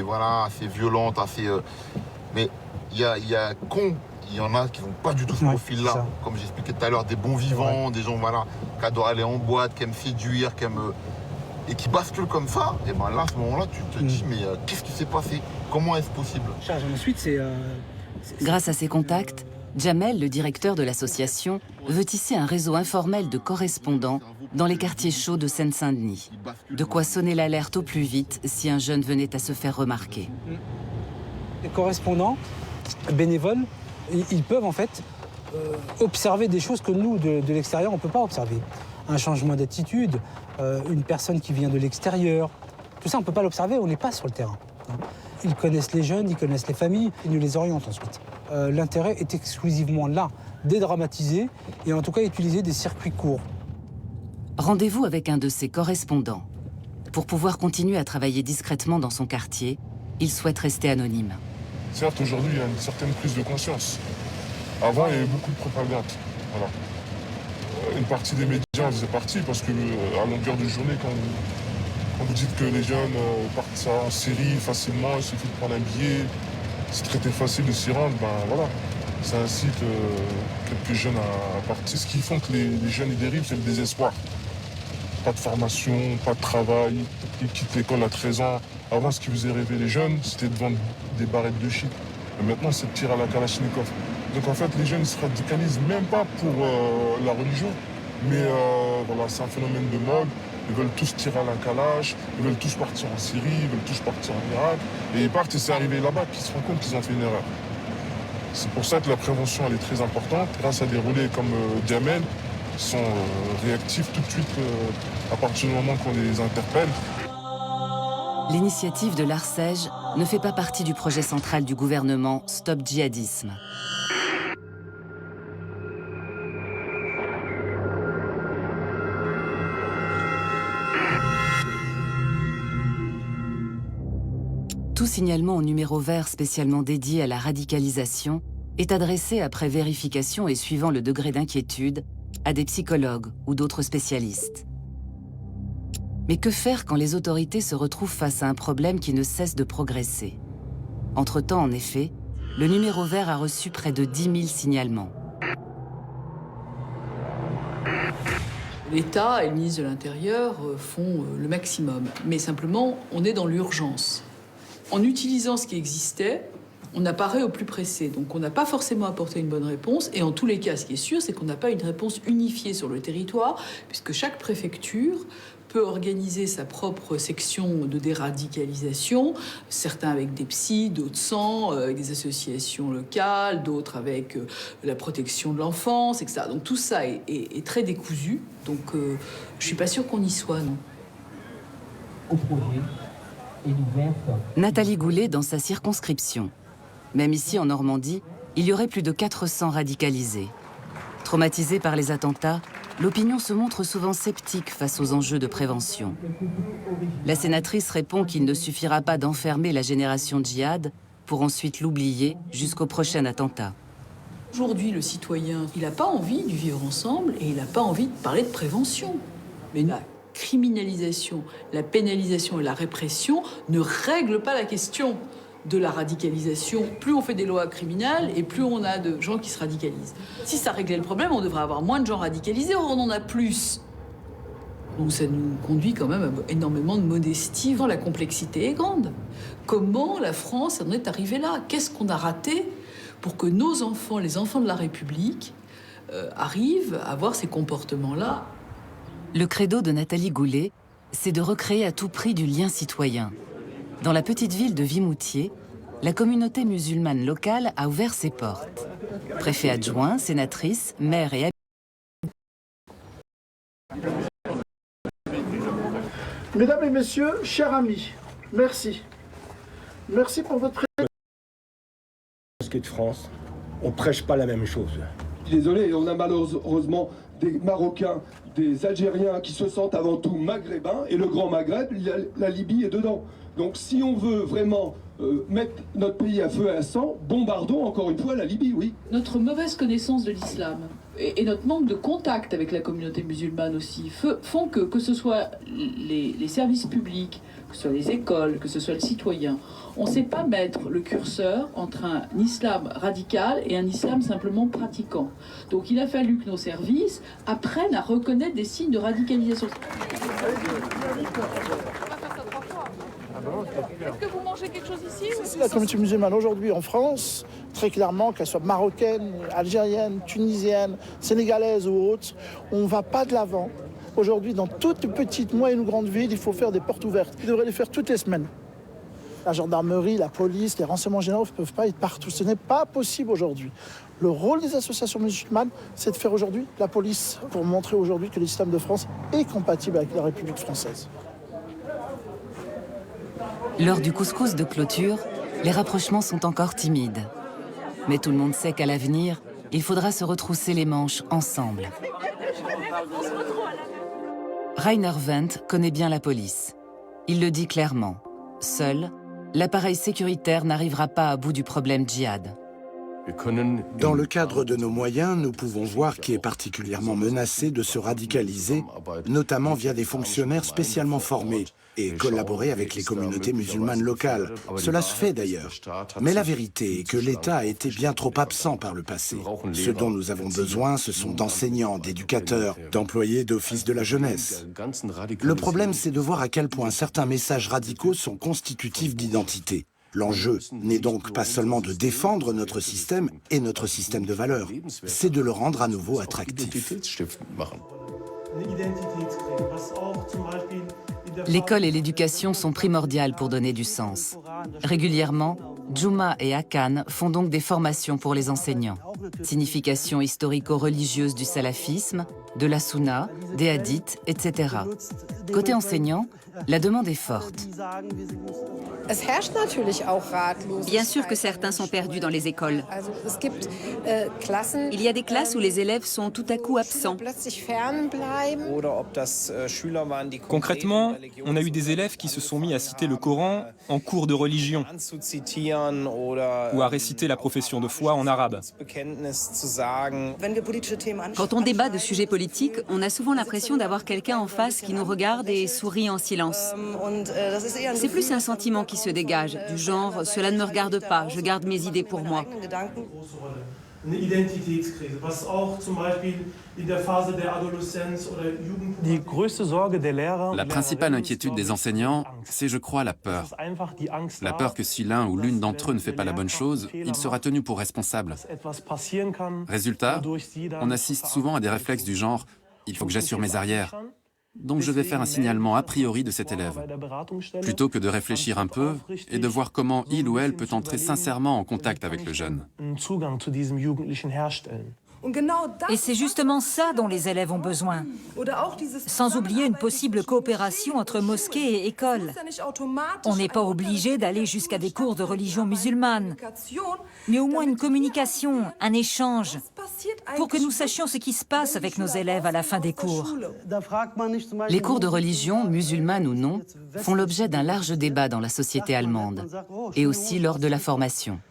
voilà, assez violente, assez... mais il y en a qui n'ont pas du tout ce profil-là. Comme j'expliquais tout à l'heure, des bons vivants, des gens voilà, qui adorent aller en boîte, qui aiment séduire, et qui basculent comme ça. Et ben là, à ce moment-là, tu te dis, mais qu'est-ce qui s'est passé? Comment est-ce possible? Ensuite, Grâce à ses contacts, Jamel, le directeur de l'association, veut tisser un réseau informel de correspondants dans les quartiers chauds de Seine-Saint-Denis. De quoi sonner l'alerte au plus vite si un jeune venait à se faire remarquer. Les correspondants, bénévoles, ils peuvent en fait observer des choses que nous, de l'extérieur, on ne peut pas observer. Un changement d'attitude, une personne qui vient de l'extérieur, tout ça on ne peut pas l'observer, on n'est pas sur le terrain. Ils connaissent les jeunes, ils connaissent les familles, ils nous les orientent ensuite. L'intérêt est exclusivement là, dédramatiser et en tout cas utiliser des circuits courts. Rendez-vous avec un de ses correspondants. Pour pouvoir continuer à travailler discrètement dans son quartier, il souhaite rester anonyme. Certes, aujourd'hui, il y a une certaine prise de conscience. Avant, il y avait beaucoup de propagande. Voilà. Une partie des médias en faisait partie parce que à longueur de journée, quand vous dites que les jeunes partent en Syrie facilement, il suffit de prendre un billet, c'est très facile de s'y rendre, ben voilà. Ça incite quelques jeunes à partir. Ce qui font que les jeunes y dérivent, c'est le désespoir. Pas de formation, pas de travail, ils quittent l'école à 13 ans. Avant, ce qui faisait rêver les jeunes, c'était de vendre des barrettes de shit. Et maintenant, c'est de tirer à la Kalachnikov. Donc en fait, les jeunes ne se radicalisent même pas pour la religion, mais voilà, c'est un phénomène de mode. Ils veulent tous tirer à la Kalash, ils veulent tous partir en Syrie, ils veulent tous partir en Irak. Et ils partent et c'est arrivé là-bas qu'ils se rendent compte qu'ils ont fait une erreur. C'est pour ça que la prévention, elle est très importante. Grâce à des relais comme Diamel, ils sont réactifs tout de suite à partir du moment qu'on les interpelle. L'initiative de l'Arsège ne fait pas partie du projet central du gouvernement Stop Djihadisme. Tout signalement au numéro vert spécialement dédié à la radicalisation est adressé après vérification et suivant le degré d'inquiétude à des psychologues ou d'autres spécialistes. Mais que faire quand les autorités se retrouvent face à un problème qui ne cesse de progresser? Entre-temps, en effet, le numéro vert a reçu près de 10 000 signalements. L'État et le ministre de l'Intérieur font le maximum. Mais simplement, on est dans l'urgence. En utilisant ce qui existait, on apparaît au plus pressé. Donc on n'a pas forcément apporté une bonne réponse. Et en tous les cas, ce qui est sûr, c'est qu'on n'a pas une réponse unifiée sur le territoire, puisque chaque préfecture peut organiser sa propre section de déradicalisation, certains avec des psys, d'autres sans, avec des associations locales, d'autres avec la protection de l'enfance, etc. Donc tout ça est très décousu. Donc je ne suis pas sûre qu'on y soit, non. Au projet. Nathalie Goulet dans sa circonscription. Même ici en Normandie, il y aurait plus de 400 radicalisés. Traumatisés par les attentats, l'opinion se montre souvent sceptique face aux enjeux de prévention. La sénatrice répond qu'il ne suffira pas d'enfermer la génération djihad pour ensuite l'oublier jusqu'au prochain attentat. Aujourd'hui, le citoyen, il n'a pas envie du vivre ensemble et il n'a pas envie de parler de prévention. Mais la criminalisation, la pénalisation et la répression ne règlent pas la question de la radicalisation. Plus on fait des lois criminelles et plus on a de gens qui se radicalisent. Si ça réglait le problème, on devrait avoir moins de gens radicalisés, or on en a plus. Donc ça nous conduit quand même à énormément de modestie. La complexité est grande. Comment la France en est arrivée là? Qu'est-ce qu'on a raté pour que nos enfants, les enfants de la République, arrivent à avoir ces comportements-là? Le credo de Nathalie Goulet, c'est de recréer à tout prix du lien citoyen. Dans la petite ville de Vimoutier, la communauté musulmane locale a ouvert ses portes. Préfet adjoint, sénatrice, maire et Mesdames et messieurs, chers amis, merci. Merci pour votre présence. De France, on prêche pas la même chose. Désolé, on a malheureusement des Marocains, des Algériens qui se sentent avant tout maghrébins, et le Grand Maghreb, la Libye est dedans. Donc si on veut vraiment mettre notre pays à feu et à sang, bombardons encore une fois la Libye, oui. Notre mauvaise connaissance de l'islam et notre manque de contact avec la communauté musulmane aussi font que ce soit les services publics, que ce soit les écoles, que ce soit le citoyen, on ne sait pas mettre le curseur entre un islam radical et un islam simplement pratiquant. Donc il a fallu que nos services apprennent à reconnaître des signes de radicalisation. Est-ce que vous mangez quelque chose ici? La communauté musulmane aujourd'hui en France, très clairement, qu'elle soit marocaine, algérienne, tunisienne, sénégalaise ou autre, on ne va pas de l'avant. Aujourd'hui, dans toutes petites, moyennes ou grandes villes, il faut faire des portes ouvertes. Il devrait les faire toutes les semaines. La gendarmerie, la police, les renseignements généraux ne peuvent pas être partout. Ce n'est pas possible aujourd'hui. Le rôle des associations musulmanes, c'est de faire aujourd'hui la police pour montrer aujourd'hui que l'islam de France est compatible avec la République française. Lors du couscous de clôture, les rapprochements sont encore timides. Mais tout le monde sait qu'à l'avenir, il faudra se retrousser les manches ensemble. Rainer Wendt connaît bien la police. Il le dit clairement. Seul, l'appareil sécuritaire n'arrivera pas à bout du problème djihad. Dans le cadre de nos moyens, nous pouvons voir qui est particulièrement menacé de se radicaliser, notamment via des fonctionnaires spécialement formés, et collaborer avec les communautés musulmanes locales. Cela se fait d'ailleurs. Mais la vérité est que l'État a été bien trop absent par le passé. Ce dont nous avons besoin, ce sont d'enseignants, d'éducateurs, d'employés d'office de la jeunesse. Le problème, c'est de voir à quel point certains messages radicaux sont constitutifs d'identité. L'enjeu n'est donc pas seulement de défendre notre système et notre système de valeurs, c'est de le rendre à nouveau attractif. L'école et l'éducation sont primordiales pour donner du sens. Régulièrement, Juma et Hakan font donc des formations pour les enseignants. Signification historico-religieuse du salafisme, de la sunna, des hadiths, etc. Côté enseignant, la demande est forte. Bien sûr que certains sont perdus dans les écoles. Il y a des classes où les élèves sont tout à coup absents. Concrètement, on a eu des élèves qui se sont mis à citer le Coran en cours de religion ou à réciter la profession de foi en arabe. Quand on débat de sujets politiques, on a souvent l'impression d'avoir quelqu'un en face qui nous regarde et sourit en silence. C'est plus un sentiment qui se dégage, du genre « cela ne me regarde pas, je garde mes idées pour moi ». La principale inquiétude des enseignants, c'est, je crois, la peur. La peur que si l'un ou l'une d'entre eux ne fait pas la bonne chose, il sera tenu pour responsable. Résultat, on assiste souvent à des réflexes du genre « il faut que j'assure mes arrières ». Donc je vais faire un signalement a priori de cet élève, plutôt que de réfléchir un peu et de voir comment il ou elle peut entrer sincèrement en contact avec le jeune. Et c'est justement ça dont les élèves ont besoin. Sans oublier une possible coopération entre mosquées et écoles. On n'est pas obligé d'aller jusqu'à des cours de religion musulmane, mais au moins une communication, un échange, pour que nous sachions ce qui se passe avec nos élèves à la fin des cours. Les cours de religion, musulmane ou non, font l'objet d'un large débat dans la société allemande, et aussi lors de la formation.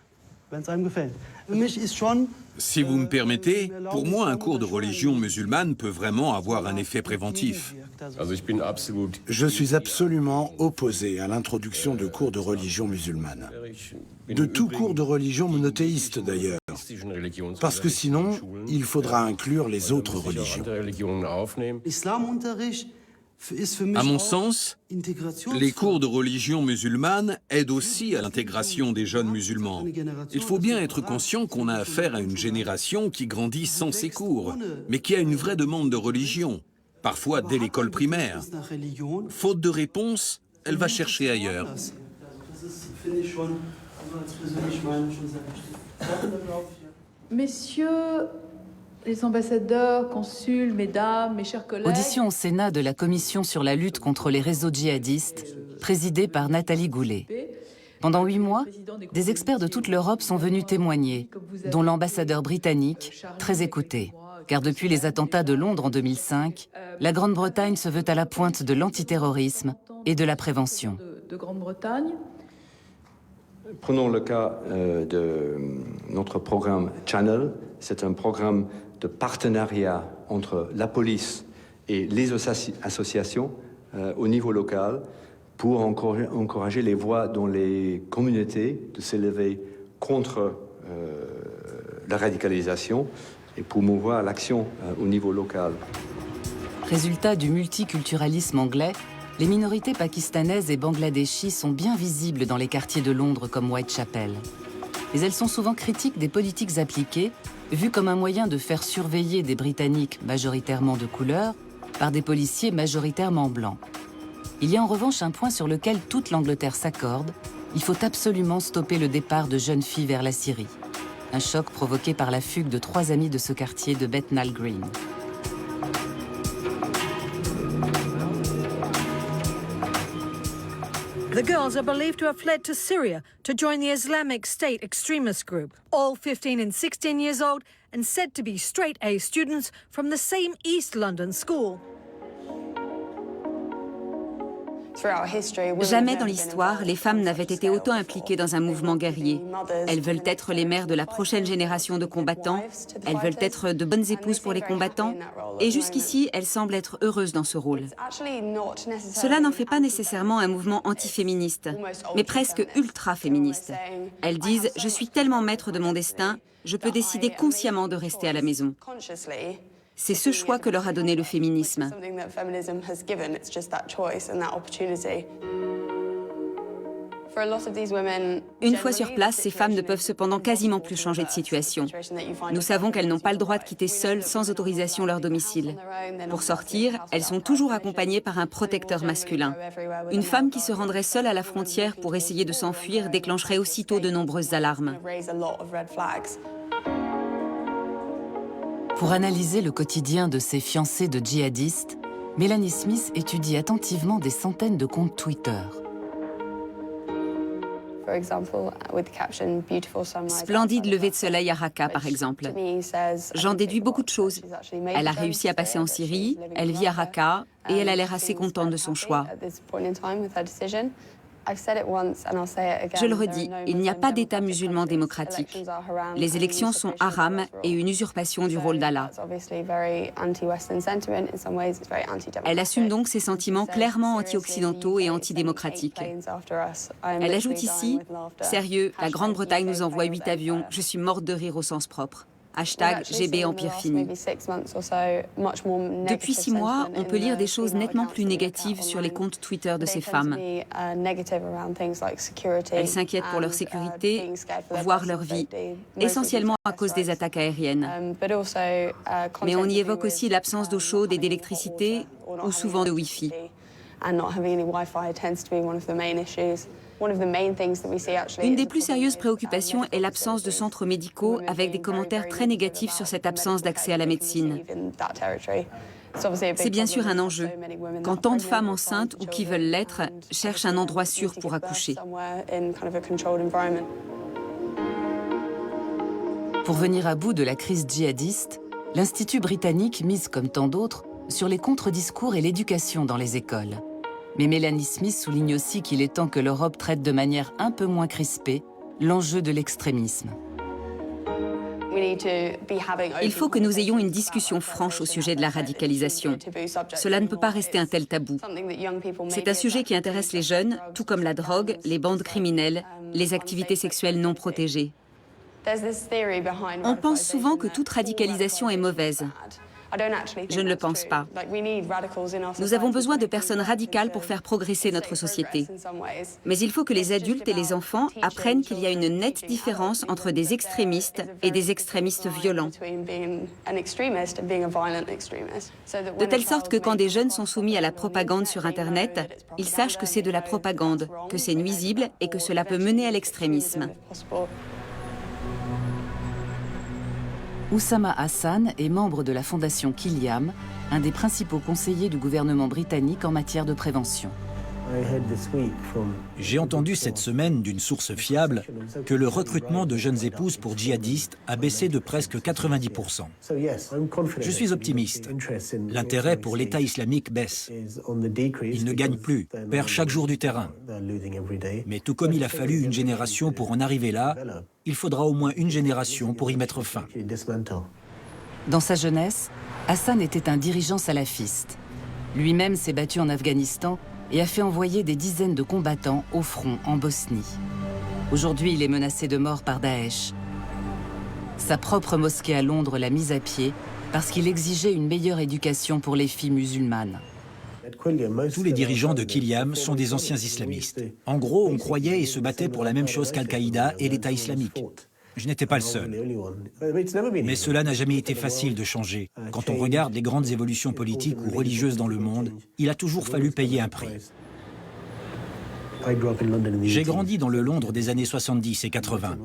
Si vous me permettez, pour moi, un cours de religion musulmane peut vraiment avoir un effet préventif. Je suis absolument opposé à l'introduction de cours de religion musulmane. De tout cours de religion monothéiste d'ailleurs. Parce que sinon, il faudra inclure les autres religions. À mon sens, les cours de religion musulmane aident aussi à l'intégration des jeunes musulmans. Il faut bien être conscient qu'on a affaire à une génération qui grandit sans ces cours, mais qui a une vraie demande de religion, parfois dès l'école primaire. Faute de réponse, elle va chercher ailleurs. Messieurs les ambassadeurs, consuls, mesdames, mes chers collègues... Audition au Sénat de la Commission sur la lutte contre les réseaux djihadistes, présidée par Nathalie Goulet. Pendant 8 mois, des experts de toute l'Europe sont venus témoigner, dont l'ambassadeur britannique, très écouté. Car depuis les attentats de Londres en 2005, la Grande-Bretagne se veut à la pointe de l'antiterrorisme et de la prévention. De Grande-Bretagne. Prenons le cas de notre programme Channel. C'est un programme de partenariat entre la police et les associations au niveau local pour encourager les voix dans les communautés de s'élever contre la radicalisation et promouvoir l'action au niveau local. Résultat du multiculturalisme anglais, les minorités pakistanaises et bangladeshis sont bien visibles dans les quartiers de Londres comme Whitechapel. Mais elles sont souvent critiques des politiques appliquées, vues comme un moyen de faire surveiller des Britanniques majoritairement de couleur par des policiers majoritairement blancs. Il y a en revanche un point sur lequel toute l'Angleterre s'accorde, il faut absolument stopper le départ de jeunes filles vers la Syrie. Un choc provoqué par la fugue de 3 amis de ce quartier de Bethnal Green. The girls are believed to have fled to Syria to join the Islamic State extremist group. All 15 and 16 years old and said to be straight-A students from the same East London school. Jamais dans l'histoire, les femmes n'avaient été autant impliquées dans un mouvement guerrier. Elles veulent être les mères de la prochaine génération de combattants, elles veulent être de bonnes épouses pour les combattants, et jusqu'ici, elles semblent être heureuses dans ce rôle. Cela n'en fait pas nécessairement un mouvement antiféministe, mais presque ultra-féministe. Elles disent « Je suis tellement maître de mon destin, je peux décider consciemment de rester à la maison ». C'est ce choix que leur a donné le féminisme. Une fois sur place, ces femmes ne peuvent cependant quasiment plus changer de situation. Nous savons qu'elles n'ont pas le droit de quitter seules sans autorisation leur domicile. Pour sortir, elles sont toujours accompagnées par un protecteur masculin. Une femme qui se rendrait seule à la frontière pour essayer de s'enfuir déclencherait aussitôt de nombreuses alarmes. Pour analyser le quotidien de ces fiancées de djihadistes, Mélanie Smith étudie attentivement des centaines de comptes Twitter. Splendide lever de soleil à Raqqa, par exemple. J'en déduis beaucoup de choses. Elle a réussi à passer en Syrie, elle vit à Raqqa et elle a l'air assez contente de son choix. Je le redis, il n'y a pas d'État musulman démocratique. Les élections sont haram et une usurpation du rôle d'Allah. Elle assume donc ses sentiments clairement anti-occidentaux et antidémocratiques. Elle ajoute ici, « Sérieux, la Grande-Bretagne nous envoie 8 avions, je suis morte de rire au sens propre. » #GB Empire Fini. Depuis 6 mois, on peut lire des choses nettement plus négatives sur les comptes Twitter de ces femmes. Elles s'inquiètent pour leur sécurité, voire leur vie, essentiellement à cause des attaques aériennes. Mais on y évoque aussi l'absence d'eau chaude et d'électricité, ou souvent de Wi-Fi. Une des plus sérieuses préoccupations est l'absence de centres médicaux avec des commentaires très négatifs sur cette absence d'accès à la médecine. C'est bien sûr un enjeu, quand tant de femmes enceintes ou qui veulent l'être cherchent un endroit sûr pour accoucher. Pour venir à bout de la crise djihadiste, l'Institut britannique mise, comme tant d'autres, sur les contre-discours et l'éducation dans les écoles. Mais Mélanie Smith souligne aussi qu'il est temps que l'Europe traite de manière un peu moins crispée l'enjeu de l'extrémisme. Il faut que nous ayons une discussion franche au sujet de la radicalisation. Cela ne peut pas rester un tel tabou. C'est un sujet qui intéresse les jeunes, tout comme la drogue, les bandes criminelles, les activités sexuelles non protégées. On pense souvent que toute radicalisation est mauvaise. Je ne le pense pas. Nous avons besoin de personnes radicales pour faire progresser notre société. Mais il faut que les adultes et les enfants apprennent qu'il y a une nette différence entre des extrémistes et des extrémistes violents. De telle sorte que quand des jeunes sont soumis à la propagande sur Internet, ils sachent que c'est de la propagande, que c'est nuisible et que cela peut mener à l'extrémisme. Oussama Hassan est membre de la fondation Kiliam, un des principaux conseillers du gouvernement britannique en matière de prévention. J'ai entendu cette semaine d'une source fiable que le recrutement de jeunes épouses pour djihadistes a baissé de presque 90%. Je suis optimiste. L'intérêt pour l'État islamique baisse. Il ne gagne plus, perd chaque jour du terrain. Mais tout comme il a fallu une génération pour en arriver là, il faudra au moins une génération pour y mettre fin. Dans sa jeunesse, Hassan était un dirigeant salafiste. Lui-même s'est battu en Afghanistan et a fait envoyer des dizaines de combattants au front en Bosnie. Aujourd'hui, il est menacé de mort par Daesh. Sa propre mosquée à Londres l'a mis à pied parce qu'il exigeait une meilleure éducation pour les filles musulmanes. Tous les dirigeants de Kiliam sont des anciens islamistes. En gros, on croyait et se battait pour la même chose qu'Al-Qaïda et l'État islamique. Je n'étais pas le seul. Mais cela n'a jamais été facile de changer. Quand on regarde les grandes évolutions politiques ou religieuses dans le monde, il a toujours fallu payer un prix. J'ai grandi dans le Londres des années 70 et 80.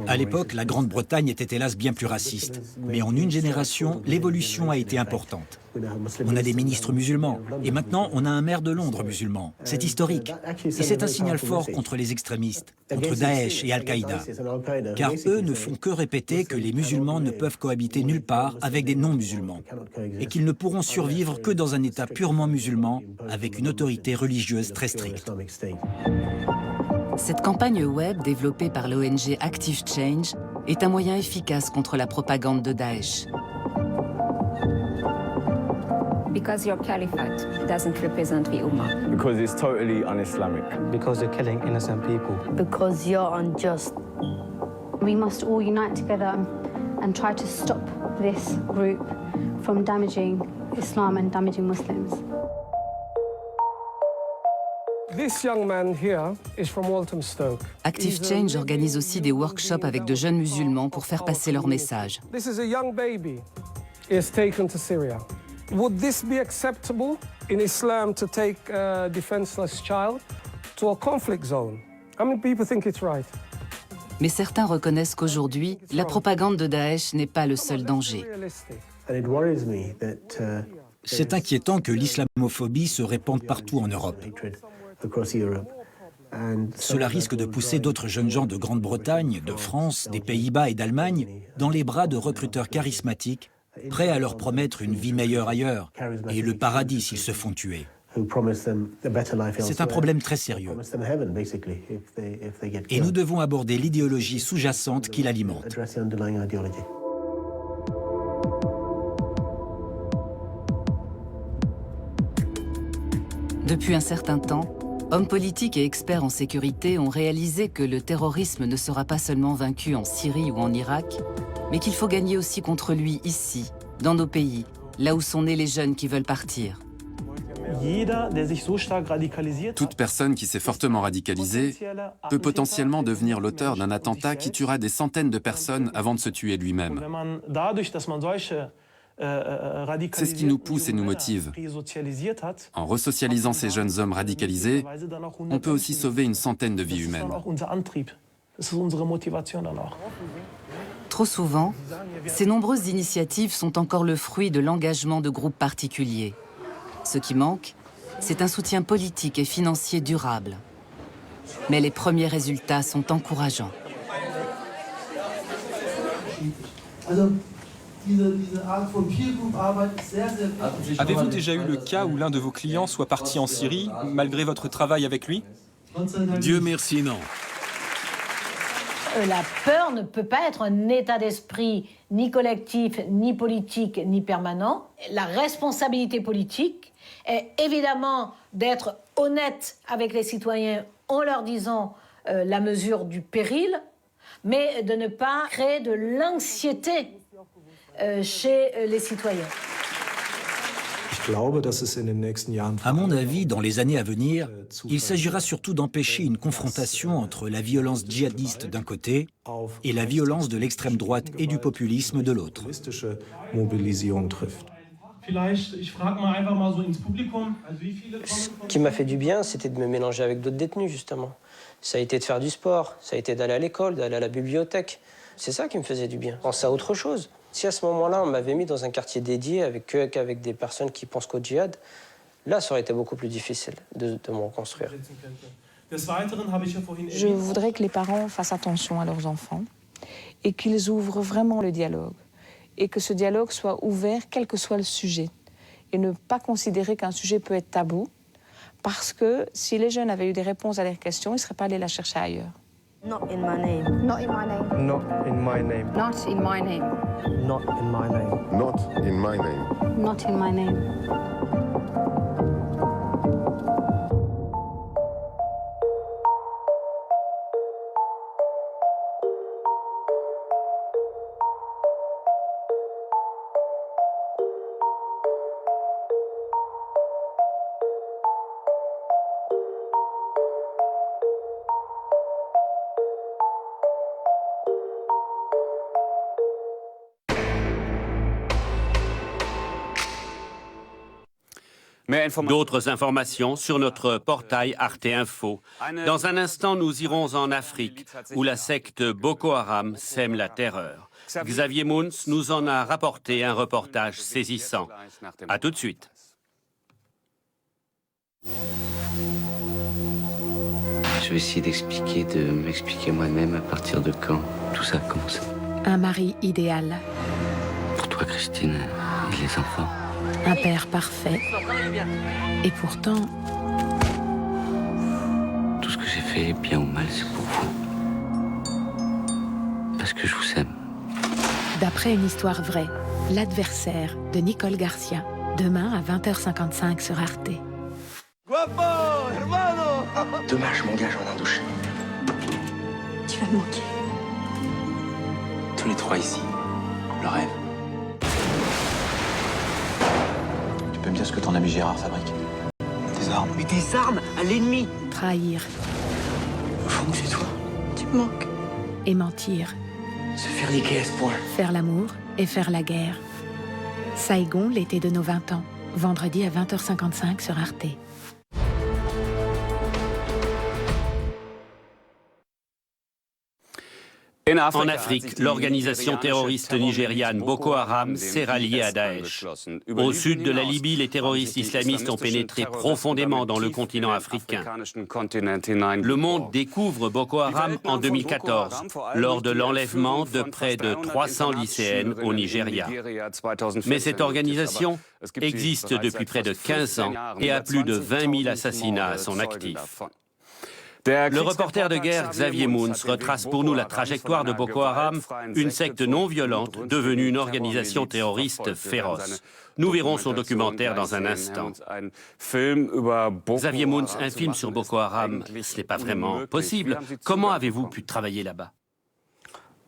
À l'époque, la Grande-Bretagne était hélas bien plus raciste. Mais en une génération, l'évolution a été importante. On a des ministres musulmans. Et maintenant, on a un maire de Londres musulman. C'est historique. Et c'est un signal fort contre les extrémistes, contre Daesh et Al-Qaïda. Car eux ne font que répéter que les musulmans ne peuvent cohabiter nulle part avec des non-musulmans. Et qu'ils ne pourront survivre que dans un État purement musulman, avec une autorité religieuse très stricte. Cette campagne web développée par l'ONG Active Change est un moyen efficace contre la propagande de Daesh. Because your caliphate doesn't represent the Ummah. Because it's totally un-Islamic. Because you're killing innocent people. Because you're unjust. We must all unite together and try to stop this group from damaging Islam and damaging Muslims. This young man here is from Walthamstow. Active Change organise aussi des workshops avec de jeunes musulmans pour faire passer leur message. This is a young baby. He is taken to Syria. Would this be acceptable in Islam to take a defenseless child to a conflict zone? How many people think it's right? Mais certains reconnaissent qu'aujourd'hui, la propagande de Daesh n'est pas le seul danger. C'est inquiétant que l'islamophobie se répande partout en Europe. Cela risque de pousser d'autres jeunes gens de Grande-Bretagne, de France, des Pays-Bas et d'Allemagne dans les bras de recruteurs charismatiques, prêts à leur promettre une vie meilleure ailleurs et le paradis s'ils se font tuer. C'est un problème très sérieux. Et nous devons aborder l'idéologie sous-jacente qui l'alimente. Depuis un certain temps, hommes politiques et experts en sécurité ont réalisé que le terrorisme ne sera pas seulement vaincu en Syrie ou en Irak, mais qu'il faut gagner aussi contre lui ici, dans nos pays, là où sont nés les jeunes qui veulent partir. Toute personne qui s'est fortement radicalisée peut potentiellement devenir l'auteur d'un attentat qui tuera des centaines de personnes avant de se tuer lui-même. C'est ce qui nous pousse et nous motive. En resocialisant ces jeunes hommes radicalisés, on peut aussi sauver une centaine de vies humaines. Trop souvent, ces nombreuses initiatives sont encore le fruit de l'engagement de groupes particuliers. Ce qui manque, c'est un soutien politique et financier durable. Mais les premiers résultats sont encourageants. Avez-vous déjà eu le cas où l'un de vos clients soit parti en Syrie, malgré votre travail avec lui? Dieu merci, non. La peur ne peut pas être un état d'esprit ni collectif, ni politique, ni permanent. La responsabilité politique est évidemment d'être honnête avec les citoyens en leur disant la mesure du péril, mais de ne pas créer de l'anxiété chez les citoyens. À mon avis, dans les années à venir, il s'agira surtout d'empêcher une confrontation entre la violence djihadiste d'un côté et la violence de l'extrême droite et du populisme de l'autre. Ce qui m'a fait du bien, c'était de me mélanger avec d'autres détenus, justement. Ça a été de faire du sport, ça a été d'aller à l'école, d'aller à la bibliothèque. C'est ça qui me faisait du bien. Penser à autre chose. Si à ce moment-là, on m'avait mis dans un quartier dédié avec des personnes qui pensent qu'au djihad, là, ça aurait été beaucoup plus difficile de me reconstruire. Je voudrais que les parents fassent attention à leurs enfants et qu'ils ouvrent vraiment le dialogue. Et que ce dialogue soit ouvert, quel que soit le sujet. Et ne pas considérer qu'un sujet peut être tabou, parce que si les jeunes avaient eu des réponses à leurs questions, ils ne seraient pas allés la chercher ailleurs. Not in my name. Not in my name. Not in my name. Not in my name. Not in my name. Not in my name. Not in my name. D'autres informations sur notre portail Arte Info. Dans un instant, nous irons en Afrique, où la secte Boko Haram sème la terreur. Xavier Mounz nous en a rapporté un reportage saisissant. À tout de suite. Je vais essayer de m'expliquer moi-même à partir de quand tout ça a commencé. Un mari idéal. Pour toi, Christine, et les enfants. Un père parfait. Et pourtant... Tout ce que j'ai fait, bien ou mal, c'est pour vous. Parce que je vous aime. D'après une histoire vraie, L'adversaire de Nicole Garcia. Demain à 20h55 sur Arte. Guapo, hermano! Demain, je m'engage en Indochine. Tu vas me manquer. Tous les trois ici. Le rêve. Tu peux me dire ce que ton ami Gérard fabrique? Des armes. Mais des armes à l'ennemi! Trahir. Au fond, c'est toi. Tu me manques. Et mentir. Se faire niquer à ce point. Faire l'amour et faire la guerre. Saigon, l'été de nos 20 ans. Vendredi à 20h55 sur Arte. En Afrique, l'organisation terroriste nigériane Boko Haram s'est ralliée à Daesh. Au sud de la Libye, les terroristes islamistes ont pénétré profondément dans le continent africain. Le monde découvre Boko Haram en 2014, lors de l'enlèvement de près de 300 lycéennes au Nigeria. Mais cette organisation existe depuis près de 15 ans et a plus de 20 000 assassinats à son actif. Le reporter de guerre Xavier Mounz retrace pour nous la trajectoire de Boko Haram, une secte non violente devenue une organisation terroriste féroce. Nous verrons son documentaire dans un instant. Xavier Mounz, un film sur Boko Haram, ce n'est pas vraiment possible. Comment avez-vous pu travailler là-bas?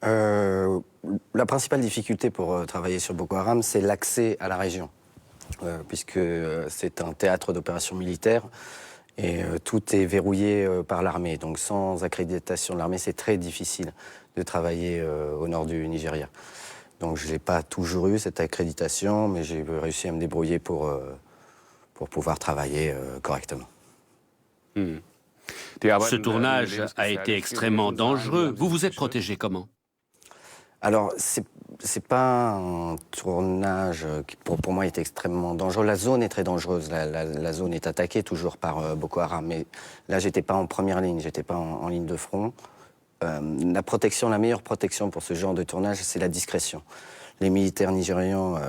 La principale difficulté pour travailler sur Boko Haram, c'est l'accès à la région, puisque c'est un théâtre d'opérations militaires. Et tout est verrouillé par l'armée. Donc sans accréditation de l'armée, c'est très difficile de travailler au nord du Nigeria. Donc je n'ai pas toujours eu cette accréditation, mais j'ai réussi à me débrouiller pour pouvoir travailler correctement. Ce tournage a été extrêmement dangereux. Vous vous êtes protégé comment? Alors, c'est pas un tournage qui, pour moi, est extrêmement dangereux. La zone est très dangereuse. La zone est attaquée toujours par Boko Haram. Mais là, j'étais pas en première ligne, j'étais pas en ligne de front. La meilleure protection pour ce genre de tournage, c'est la discrétion. Les militaires nigérians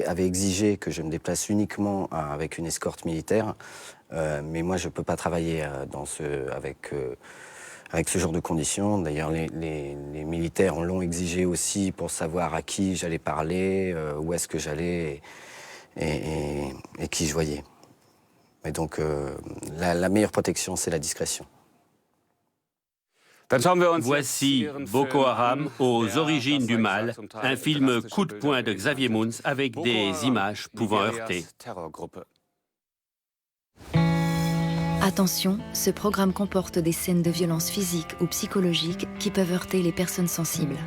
avaient exigé que je me déplace uniquement avec une escorte militaire. Mais moi, je peux pas travailler avec ce genre de conditions. D'ailleurs, les militaires l'ont exigé aussi pour savoir à qui j'allais parler, où est-ce que j'allais et qui je voyais. Et donc, la meilleure protection, c'est la discrétion. Voici Boko Haram aux origines du mal, un film coup de poing de Xavier Mounz avec des images pouvant heurter. Attention, ce programme comporte des scènes de violence physique ou psychologique qui peuvent heurter les personnes sensibles.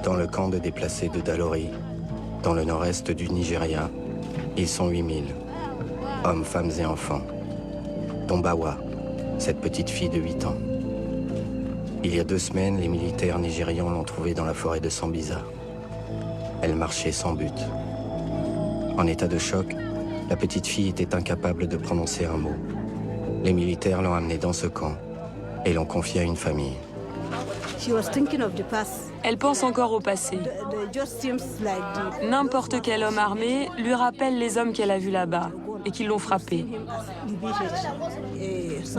Dans le camp de déplacés de Dalori, dans le nord-est du Nigeria, ils sont 8000, hommes, femmes et enfants, dont Bawa, cette petite fille de 8 ans. Il y a 2 semaines, les militaires nigérians l'ont trouvée dans la forêt de Sambisa. Elle marchait sans but. En état de choc, la petite fille était incapable de prononcer un mot. Les militaires l'ont amenée dans ce camp et l'ont confiée à une famille. Elle pense encore au passé. N'importe quel homme armé lui rappelle les hommes qu'elle a vus là-bas et qui l'ont frappée.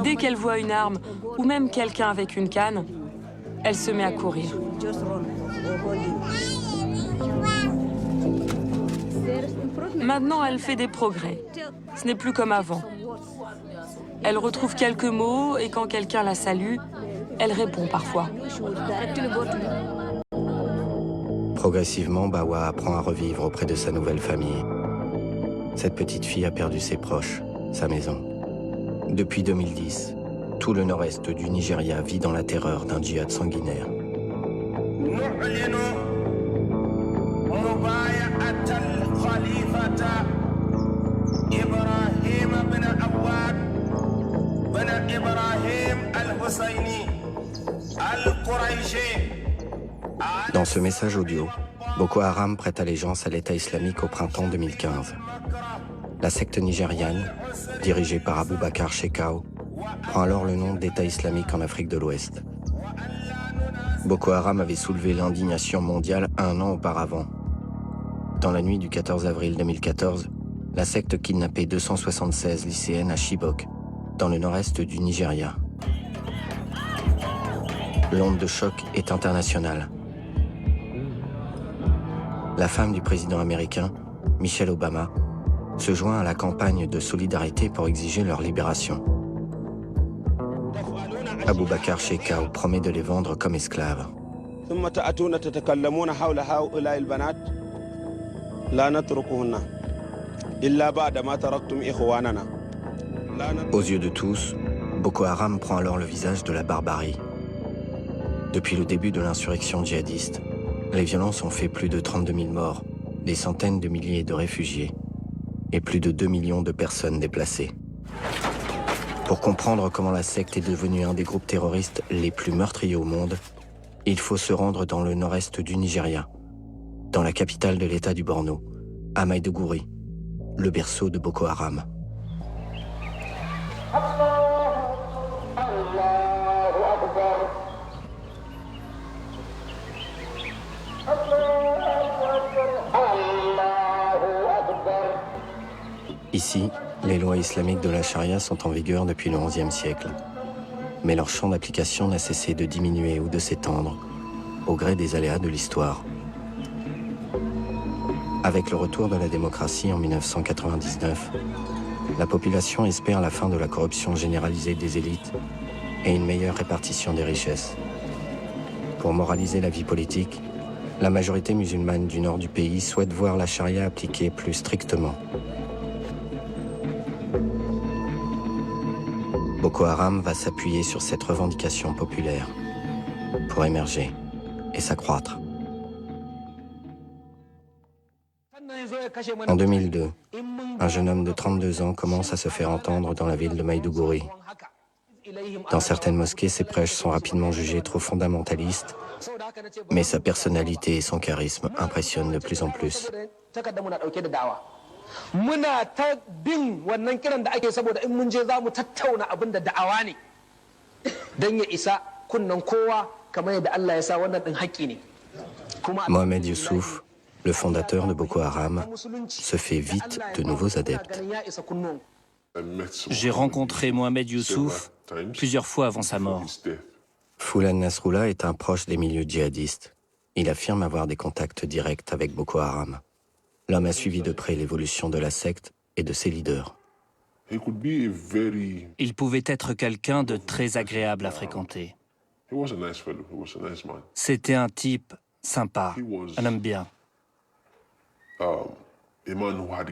Dès qu'elle voit une arme ou même quelqu'un avec une canne, elle se met à courir. Maintenant, elle fait des progrès. Ce n'est plus comme avant. Elle retrouve quelques mots et quand quelqu'un la salue, elle répond parfois. Progressivement, Bawa apprend à revivre auprès de sa nouvelle famille. Cette petite fille a perdu ses proches, sa maison. Depuis 2010, tout le nord-est du Nigeria vit dans la terreur d'un djihad sanguinaire. Dans ce message audio, Boko Haram prête allégeance à l'État islamique au printemps 2015. La secte nigériane, dirigée par Abubakar Shekau, prend alors le nom d'État islamique en Afrique de l'Ouest. Boko Haram avait soulevé l'indignation mondiale 1 an auparavant. Dans la nuit du 14 avril 2014, la secte kidnappait 276 lycéennes à Chibok, dans le nord-est du Nigeria. L'onde de choc est internationale. La femme du président américain, Michelle Obama, se joint à la campagne de solidarité pour exiger leur libération. Abubakar Shekau promet de les vendre comme esclaves. Aux yeux de tous, Boko Haram prend alors le visage de la barbarie. Depuis le début de l'insurrection djihadiste, les violences ont fait plus de 32 000 morts, des centaines de milliers de réfugiés et plus de 2 millions de personnes déplacées. Pour comprendre comment la secte est devenue un des groupes terroristes les plus meurtriers au monde, il faut se rendre dans le nord-est du Nigeria, dans la capitale de l'État du Borno, à Maiduguri, le berceau de Boko Haram. Ici, les lois islamiques de la charia sont en vigueur depuis le XIe siècle. Mais leur champ d'application n'a cessé de diminuer ou de s'étendre, au gré des aléas de l'histoire. Avec le retour de la démocratie en 1999, la population espère la fin de la corruption généralisée des élites et une meilleure répartition des richesses. Pour moraliser la vie politique, la majorité musulmane du nord du pays souhaite voir la charia appliquée plus strictement. Boko Haram va s'appuyer sur cette revendication populaire pour émerger et s'accroître. En 2002, un jeune homme de 32 ans commence à se faire entendre dans la ville de Maiduguri. Dans certaines mosquées, ses prêches sont rapidement jugés trop fondamentalistes, mais sa personnalité et son charisme impressionnent de plus en plus. Mohamed Youssouf, le fondateur de Boko Haram, se fait vite de nouveaux adeptes. J'ai rencontré Mohamed Youssouf plusieurs fois avant sa mort. Foulan Nasrullah est un proche des milieux djihadistes. Il affirme avoir des contacts directs avec Boko Haram. L'homme a suivi de près l'évolution de la secte et de ses leaders. Il pouvait être quelqu'un de très agréable à fréquenter. C'était un type sympa, un homme bien.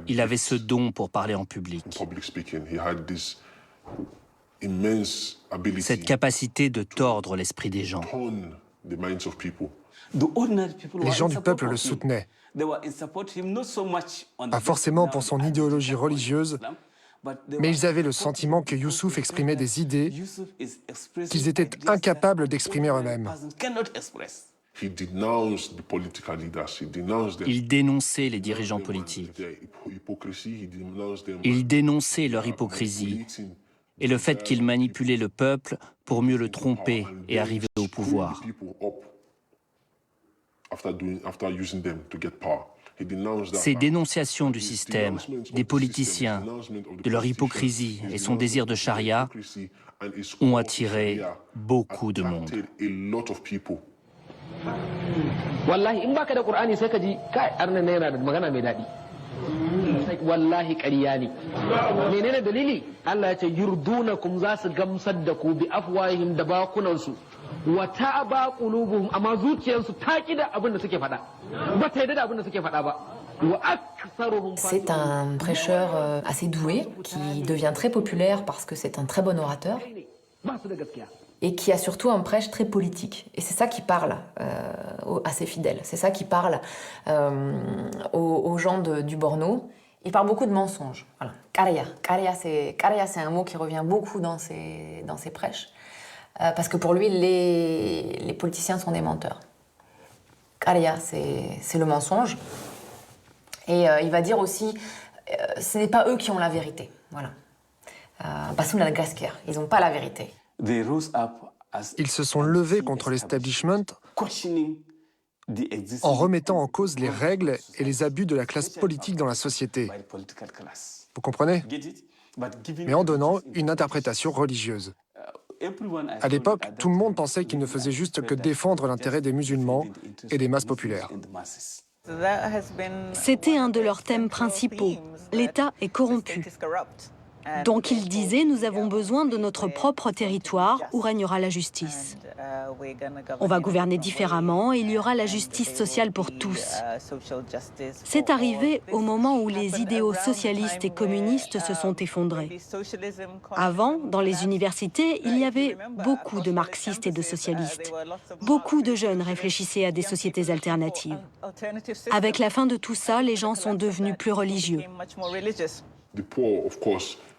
Il avait ce don pour parler en public. Cette capacité de tordre l'esprit des gens. Les gens du peuple le soutenaient. Pas forcément pour son idéologie religieuse, mais ils avaient le sentiment que Youssouf exprimait des idées qu'ils étaient incapables d'exprimer eux-mêmes. Il dénonçait les dirigeants politiques. Il dénonçait leur hypocrisie et le fait qu'ils manipulaient le peuple pour mieux le tromper et arriver au pouvoir. Ces dénonciations du système, des politiciens, de leur hypocrisie et son désir de charia ont attiré beaucoup de monde. Wallahi in baka da Qur'ani sai ka ji kai arnan ne yana da magana mai daɗi. Wallahi ƙarya ne. Menene dalili? Allah ya ce yurdunakum za su gamsar da ku bi afwahihim da bakunan su wa ta'aba qulubuhum amma zuciyarsu ta ki da abin da suke faɗa ba ta yarda da abin da suke faɗa ba. C'est un prêcheur assez doué qui devient très populaire parce que c'est un très bon orateur et qui a surtout un prêche très politique. Et c'est ça qui parle à ses fidèles, c'est ça qui parle aux gens du Borno. Il parle beaucoup de mensonges. Voilà. Qaria, c'est un mot qui revient beaucoup dans ses prêches parce que pour lui, les politiciens sont des menteurs. Qaria, c'est le mensonge. Et il va dire aussi, ce n'est pas eux qui ont la vérité. Voilà. Ils n'ont pas la vérité. Ils se sont levés contre l'establishment en remettant en cause les règles et les abus de la classe politique dans la société. Vous comprenez? Mais en donnant une interprétation religieuse. À l'époque, tout le monde pensait qu'ils ne faisaient juste que défendre l'intérêt des musulmans et des masses populaires. C'était un de leurs thèmes principaux. L'État est corrompu. Donc ils disaient, nous avons besoin de notre propre territoire où régnera la justice. On va gouverner différemment et il y aura la justice sociale pour tous. C'est arrivé au moment où les idéaux socialistes et communistes se sont effondrés. Avant, dans les universités, il y avait beaucoup de marxistes et de socialistes. Beaucoup de jeunes réfléchissaient à des sociétés alternatives. Avec la fin de tout ça, les gens sont devenus plus religieux.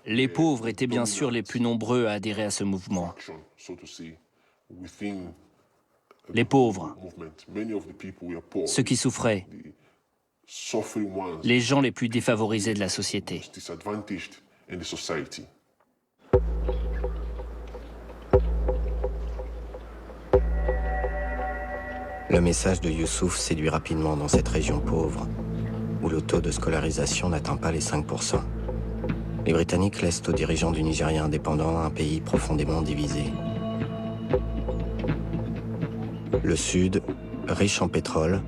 Les pauvres étaient bien sûr les plus nombreux à adhérer à ce mouvement. Les pauvres, ceux qui souffraient, les gens les plus défavorisés de la société. Le message de Youssouf séduit rapidement dans cette région pauvre, où le taux de scolarisation n'atteint pas les 5%. Les Britanniques laissent aux dirigeants du Nigeria indépendant un pays profondément divisé. Le Sud, riche en pétrole,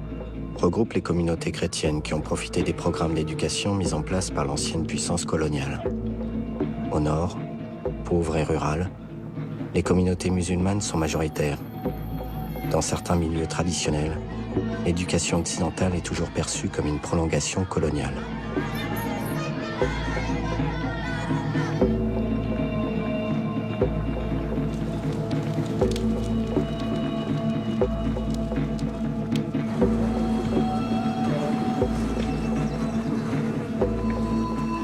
regroupe les communautés chrétiennes qui ont profité des programmes d'éducation mis en place par l'ancienne puissance coloniale. Au Nord, pauvre et rural, les communautés musulmanes sont majoritaires. Dans certains milieux traditionnels, l'éducation occidentale est toujours perçue comme une prolongation coloniale.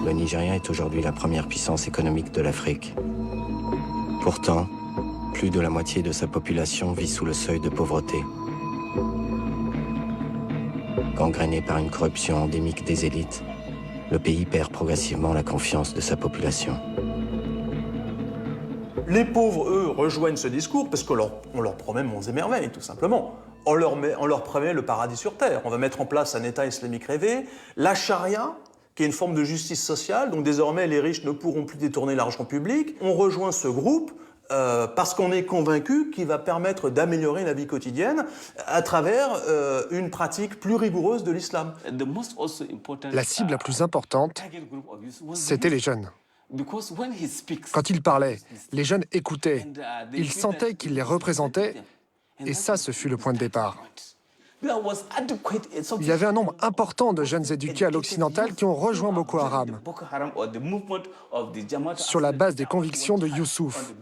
Le Nigeria est aujourd'hui la première puissance économique de l'Afrique. Pourtant, plus de la moitié de sa population vit sous le seuil de pauvreté. Gangréné par une corruption endémique des élites, le pays perd progressivement la confiance de sa population. Les pauvres, eux, rejoignent ce discours parce qu'on leur promet monts et merveilles, tout simplement. On leur promet le paradis sur terre. On va mettre en place un État islamique rêvé, la charia, qui est une forme de justice sociale, donc désormais les riches ne pourront plus détourner l'argent public. On rejoint ce groupe parce qu'on est convaincu qu'il va permettre d'améliorer la vie quotidienne à travers une pratique plus rigoureuse de l'islam. La cible la plus importante, c'était les jeunes. Quand il parlait, les jeunes écoutaient, ils sentaient qu'il les représentait, et ça, ce fut le point de départ. Il y avait un nombre important de jeunes éduqués à l'occidental qui ont rejoint Boko Haram sur la base des convictions de Youssouf.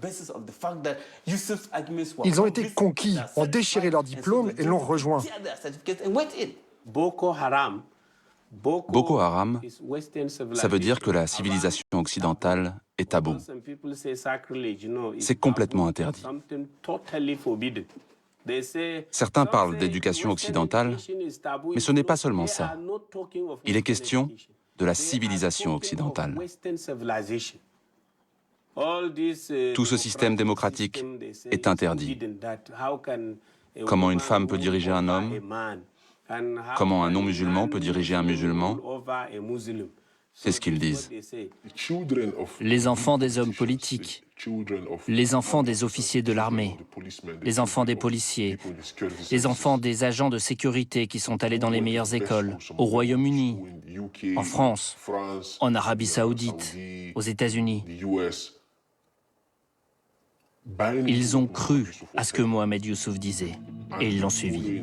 Ils ont été conquis, ont déchiré leurs diplômes et l'ont rejoint. Boko Haram, ça veut dire que la civilisation occidentale est tabou. C'est complètement interdit. Certains parlent d'éducation occidentale, mais ce n'est pas seulement ça. Il est question de la civilisation occidentale. Tout ce système démocratique est interdit. Comment une femme peut diriger un homme? Comment un non-musulman peut diriger un musulman? C'est ce qu'ils disent. Les enfants des hommes politiques, les enfants des officiers de l'armée, les enfants des policiers, les enfants des agents de sécurité qui sont allés dans les meilleures écoles, au Royaume-Uni, en France, en Arabie Saoudite, aux États-Unis. Ils ont cru à ce que Mohamed Youssouf disait et ils l'ont suivi.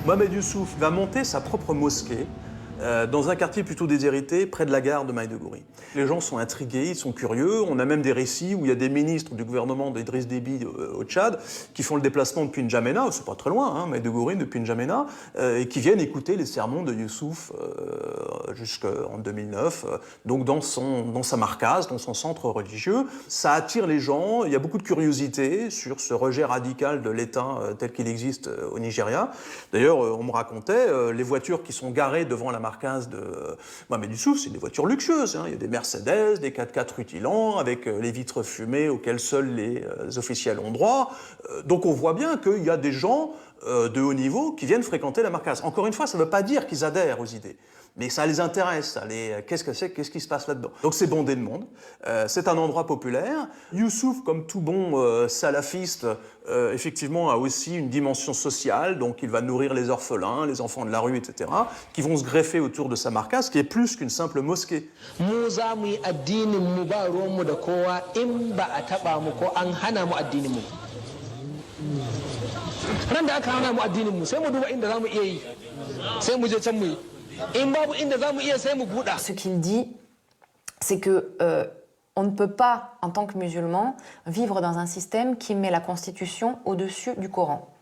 Mohamed Youssouf va monter sa propre mosquée dans un quartier plutôt déshérité, près de la gare de Maïdougouri. Les gens sont intrigués, ils sont curieux. On a même des récits où il y a des ministres du gouvernement d'Idriss Déby au Tchad qui font le déplacement depuis N'Djamena, c'est pas très loin, hein, Maïdougouri depuis N'Djamena, et qui viennent écouter les sermons de Youssouf jusqu'en 2009, donc dans sa marcasse, dans son centre religieux. Ça attire les gens, il y a beaucoup de curiosité sur ce rejet radical de l'État tel qu'il existe au Nigeria. D'ailleurs, on me racontait, les voitures qui sont garées devant la marcasse de Mohamed Youssouf, c'est des voitures luxueuses. Hein. Il y a des Mercedes, des 4x4 rutilants, avec les vitres fumées auxquelles seuls les officiels ont droit. Donc on voit bien qu'il y a des gens de haut niveau qui viennent fréquenter la marcasse. Encore une fois, ça ne veut pas dire qu'ils adhèrent aux idées. Mais ça les intéresse, qu'est-ce que c'est, qu'est-ce qui se passe là-dedans. Donc c'est bondé de monde, c'est un endroit populaire. Youssouf, comme tout bon salafiste, effectivement a aussi une dimension sociale, donc il va nourrir les orphelins, les enfants de la rue, etc., qui vont se greffer autour de sa marcasse, qui est plus qu'une simple mosquée. Ce qu'il dit, c'est que on ne peut pas, en tant que musulman, vivre dans un système qui met la Constitution au-dessus du Coran.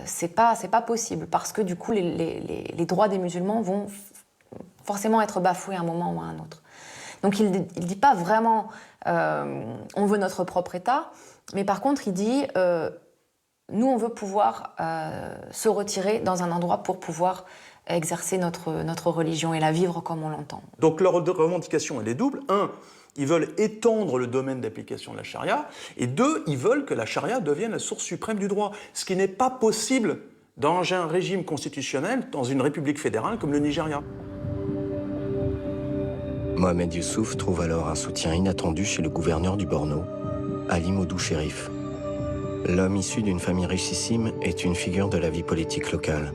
C'est pas possible, parce que du coup, les droits des musulmans vont forcément être bafoués à un moment ou à un autre. Donc il dit pas vraiment on veut notre propre État, mais par contre il dit nous on veut pouvoir se retirer dans un endroit pour pouvoir exercer notre religion et la vivre comme on l'entend. Donc leur revendication, elle est double. Un, ils veulent étendre le domaine d'application de la charia. Et deux, ils veulent que la charia devienne la source suprême du droit. Ce qui n'est pas possible dans un régime constitutionnel, dans une république fédérale comme le Nigeria. Mohamed Youssouf trouve alors un soutien inattendu chez le gouverneur du Borno, Ali Modou Chérif. L'homme issu d'une famille richissime est une figure de la vie politique locale.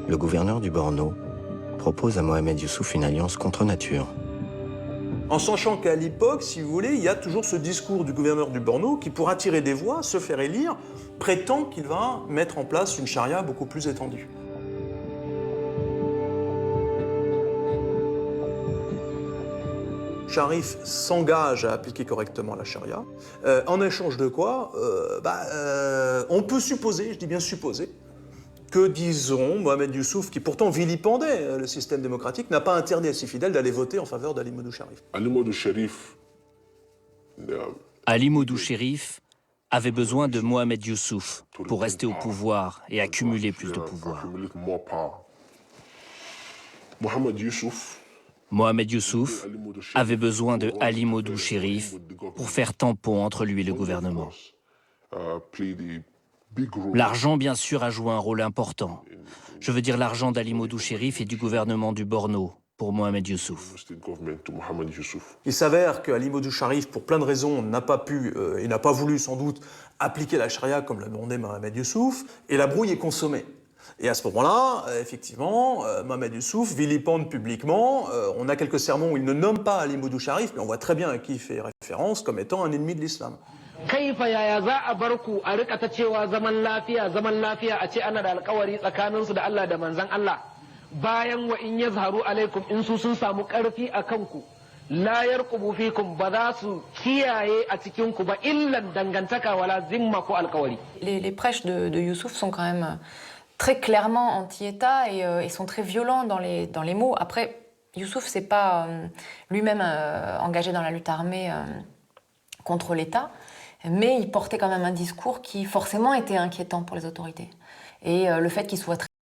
Le gouverneur du Borno propose à Mohamed Youssouf une alliance contre nature. En sachant qu'à l'époque, si vous voulez, il y a toujours ce discours du gouverneur du Borno qui, pour attirer des voix, se faire élire, prétend qu'il va mettre en place une charia beaucoup plus étendue. Sharif s'engage à appliquer correctement la charia, en échange de quoi on peut supposer, je dis bien supposer, que, disons, Mohamed Youssouf, qui pourtant vilipendait le système démocratique, n'a pas interdit à ses fidèles d'aller voter en faveur d'Ali Modou Chérif. Ali Modou Chérif avait besoin de Mohamed Youssouf pour rester au pouvoir et accumuler plus de pouvoir. Mohamed Youssouf avait besoin de Ali Modou Chérif pour faire tampon entre lui et le gouvernement. L'argent, bien sûr, a joué un rôle important. Je veux dire l'argent d'Ali Modou Chérif et du gouvernement du Borno pour Mohamed Youssouf. Il s'avère qu'Ali Modou Chérif, pour plein de raisons, n'a pas pu et n'a pas voulu sans doute appliquer la charia comme l'a demandé Mohamed Youssouf, et la brouille est consommée. Et à ce moment-là, effectivement, Mohamed Youssouf vilipende publiquement. On a quelques sermons où il ne nomme pas Ali Modou Chérif, mais on voit très bien à qui il fait référence comme étant un ennemi de l'islam. Kaifa yaya za a bar ku a rika ta cewa zaman lafiya a ce ana da alƙawari tsakaninsu da Allah da manzon Allah bayan wa in yazharu alaikum in su sun samu ƙarfi a kanku la yarqubu fikum ba za su kiyaye a cikin ku ba illan dangantaka wala zimma ko alƙawari. Les prêches de Youssouf sont quand même très clairement anti-État et sont très violents dans les mots. Après, Youssouf s'est pas lui-même engagé dans la lutte armée contre l'État. Mais il portait quand même un discours qui forcément était inquiétant pour les autorités. Et le fait qu'il soit très